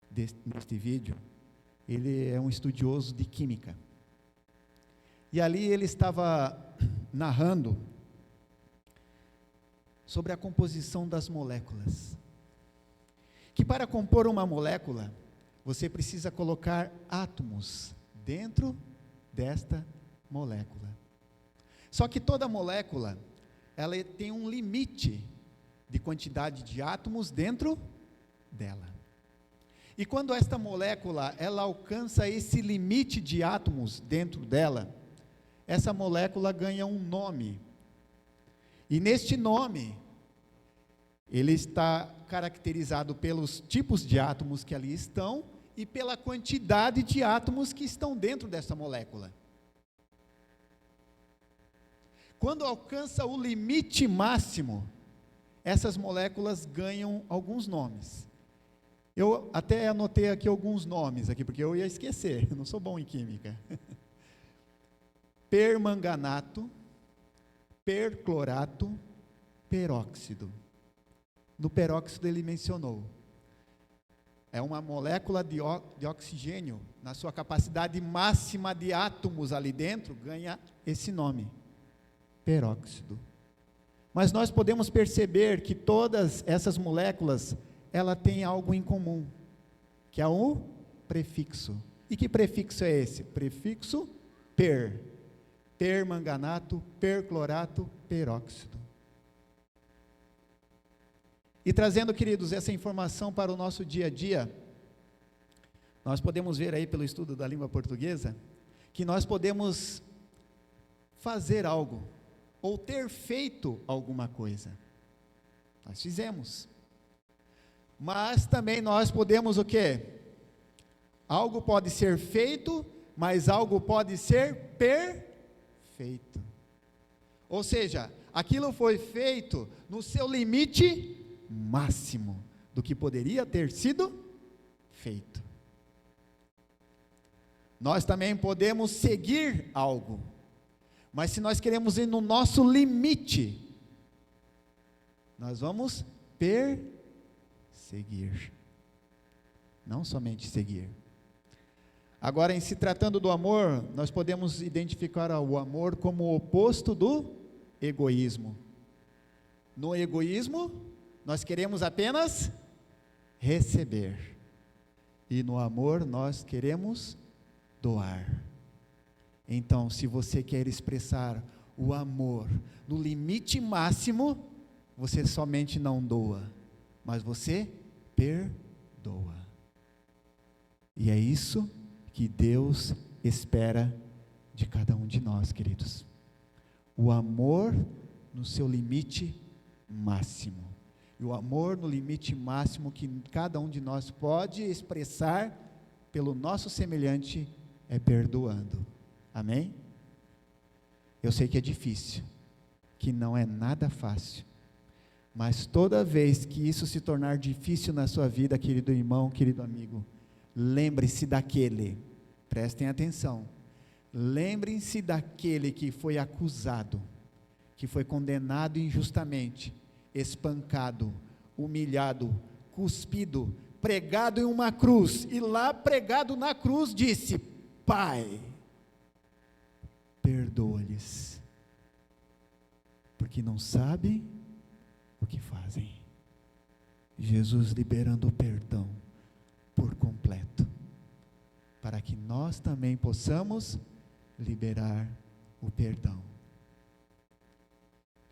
deste vídeo, ele é um estudioso de química. E ali ele estava narrando sobre a composição das moléculas. Que para compor uma molécula, você precisa colocar átomos dentro desta molécula. Só que toda molécula, ela tem um limite de quantidade de átomos dentro dela. E quando esta molécula, ela alcança esse limite de átomos dentro dela, essa molécula ganha um nome. E neste nome, ele está caracterizado pelos tipos de átomos que ali estão e pela quantidade de átomos que estão dentro dessa molécula. Quando alcança o limite máximo, essas moléculas ganham alguns nomes. Eu até anotei aqui alguns nomes, aqui, porque eu ia esquecer, eu não sou bom em química. Permanganato, perclorato, peróxido. No peróxido ele mencionou. É uma molécula de oxigênio, na sua capacidade máxima de átomos ali dentro, ganha esse nome, peróxido. Mas nós podemos perceber que todas essas moléculas, ela tem algo em comum, que é o prefixo. E que prefixo é esse? Prefixo per. Permanganato, perclorato, peróxido. E trazendo, queridos, essa informação para o nosso dia a dia, nós podemos ver aí pelo estudo da língua portuguesa, que nós podemos fazer algo, ou ter feito alguma coisa. Nós fizemos. Mas também nós podemos o quê? Algo pode ser feito, mas algo pode ser perfeito. Ou seja, aquilo foi feito no seu limite máximo do que poderia ter sido feito. Nós também podemos seguir algo, mas se nós queremos ir no nosso limite, nós vamos perseguir, não somente seguir. Agora, em se tratando do amor, nós podemos identificar o amor como o oposto do egoísmo. No egoísmo, nós queremos apenas receber, e no amor nós queremos doar. Então, se você quer expressar o amor no limite máximo, você somente não doa, mas você perdoa. E é isso que Deus espera de cada um de nós, queridos. O amor no seu limite máximo. E o amor no limite máximo que cada um de nós pode expressar pelo nosso semelhante é perdoando. Amém? Eu sei que é difícil, que não é nada fácil, mas toda vez que isso se tornar difícil na sua vida, querido irmão, querido amigo, lembre-se daquele, prestem atenção, lembrem-se daquele que foi acusado, que foi condenado injustamente, espancado, humilhado, cuspido, pregado em uma cruz, e lá pregado na cruz disse: Pai, perdoa-lhes, porque não sabem o que fazem. Jesus liberando o perdão por completo, para que nós também possamos liberar o perdão.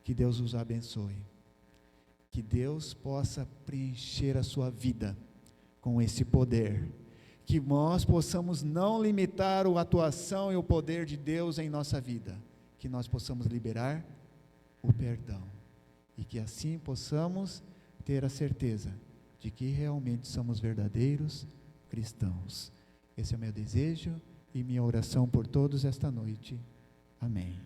Que Deus os abençoe, que Deus possa preencher a sua vida com esse poder, que nós possamos não limitar a atuação e o poder de Deus em nossa vida, que nós possamos liberar o perdão, e que assim possamos ter a certeza de que realmente somos verdadeiros cristãos. Esse é o meu desejo e minha oração por todos esta noite. Amém.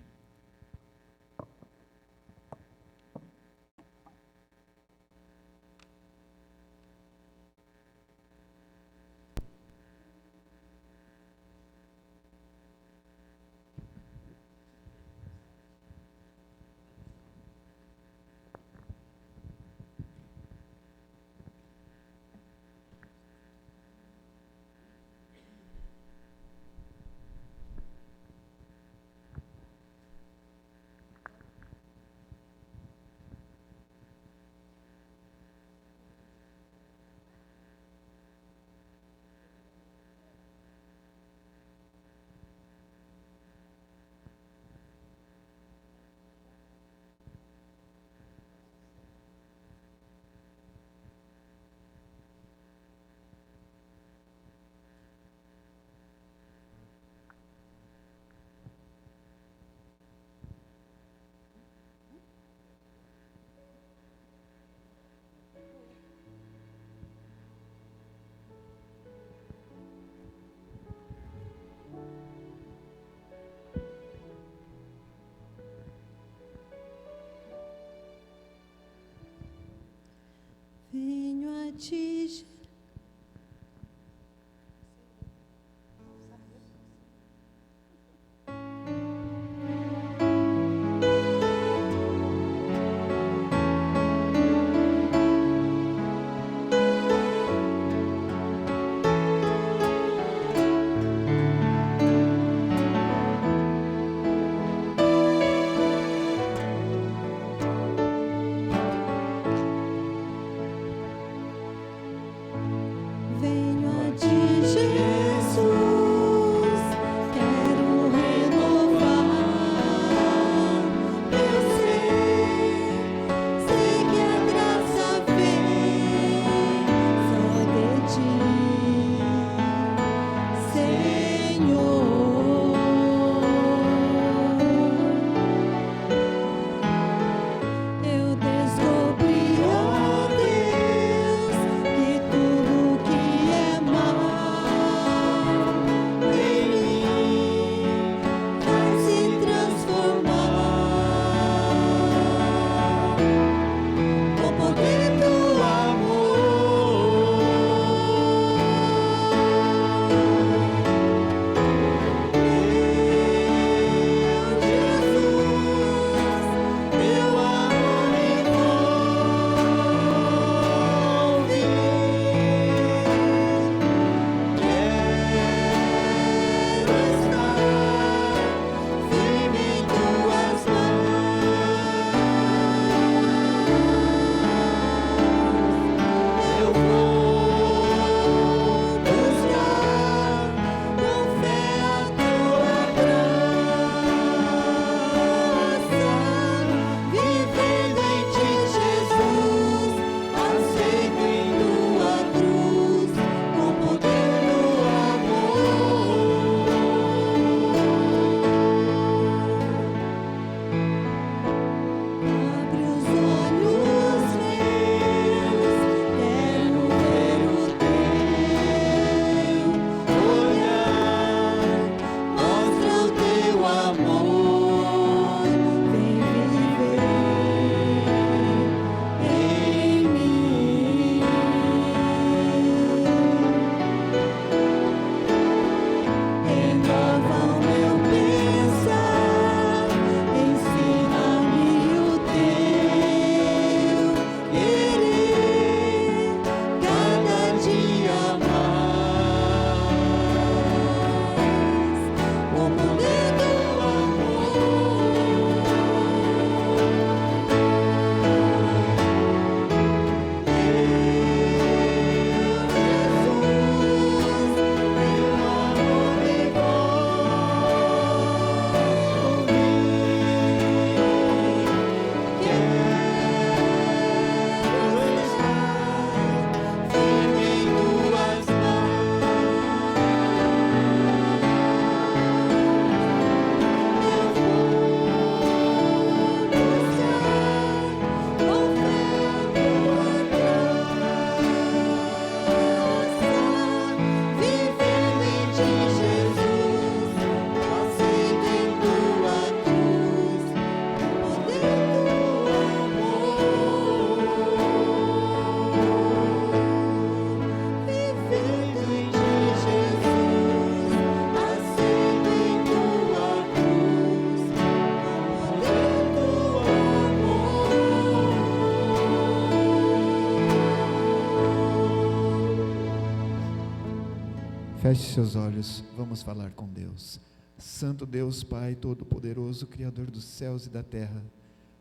Feche seus olhos, vamos falar com Deus. Santo Deus, Pai Todo-Poderoso, Criador dos céus e da terra,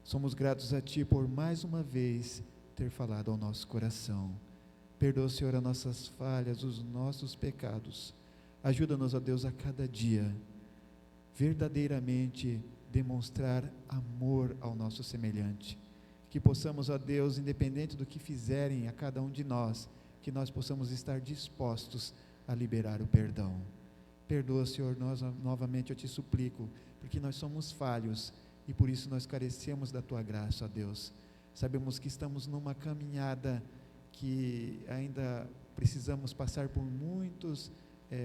somos gratos a Ti por mais uma vez ter falado ao nosso coração. Perdoa, Senhor, as nossas falhas, os nossos pecados. Ajuda-nos, ó Deus, a cada dia, verdadeiramente demonstrar amor ao nosso semelhante. Que possamos, ó Deus, independente do que fizerem a cada um de nós, que nós possamos estar dispostos a liberar o perdão. Perdoa, Senhor, nós novamente eu te suplico, porque nós somos falhos e por isso nós carecemos da Tua graça, ó Deus. Sabemos que estamos numa caminhada que ainda precisamos passar por muitos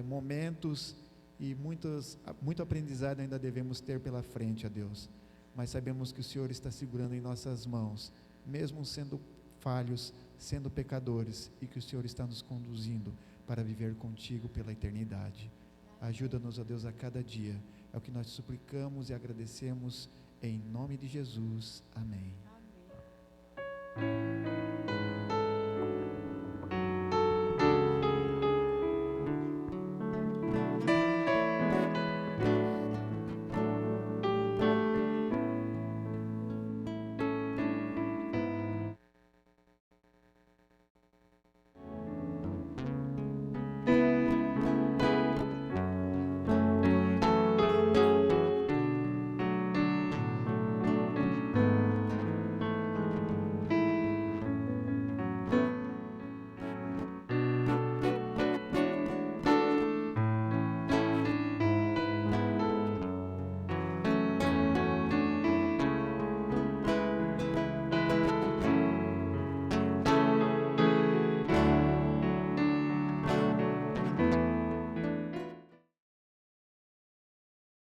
momentos e muito aprendizado ainda devemos ter pela frente, ó Deus. Mas sabemos que o Senhor está segurando em nossas mãos, mesmo sendo falhos, sendo pecadores, e que o Senhor está nos conduzindo para viver contigo pela eternidade. Ajuda-nos, ó Deus, a cada dia. É o que nós suplicamos e agradecemos em nome de Jesus. Amém. Amém.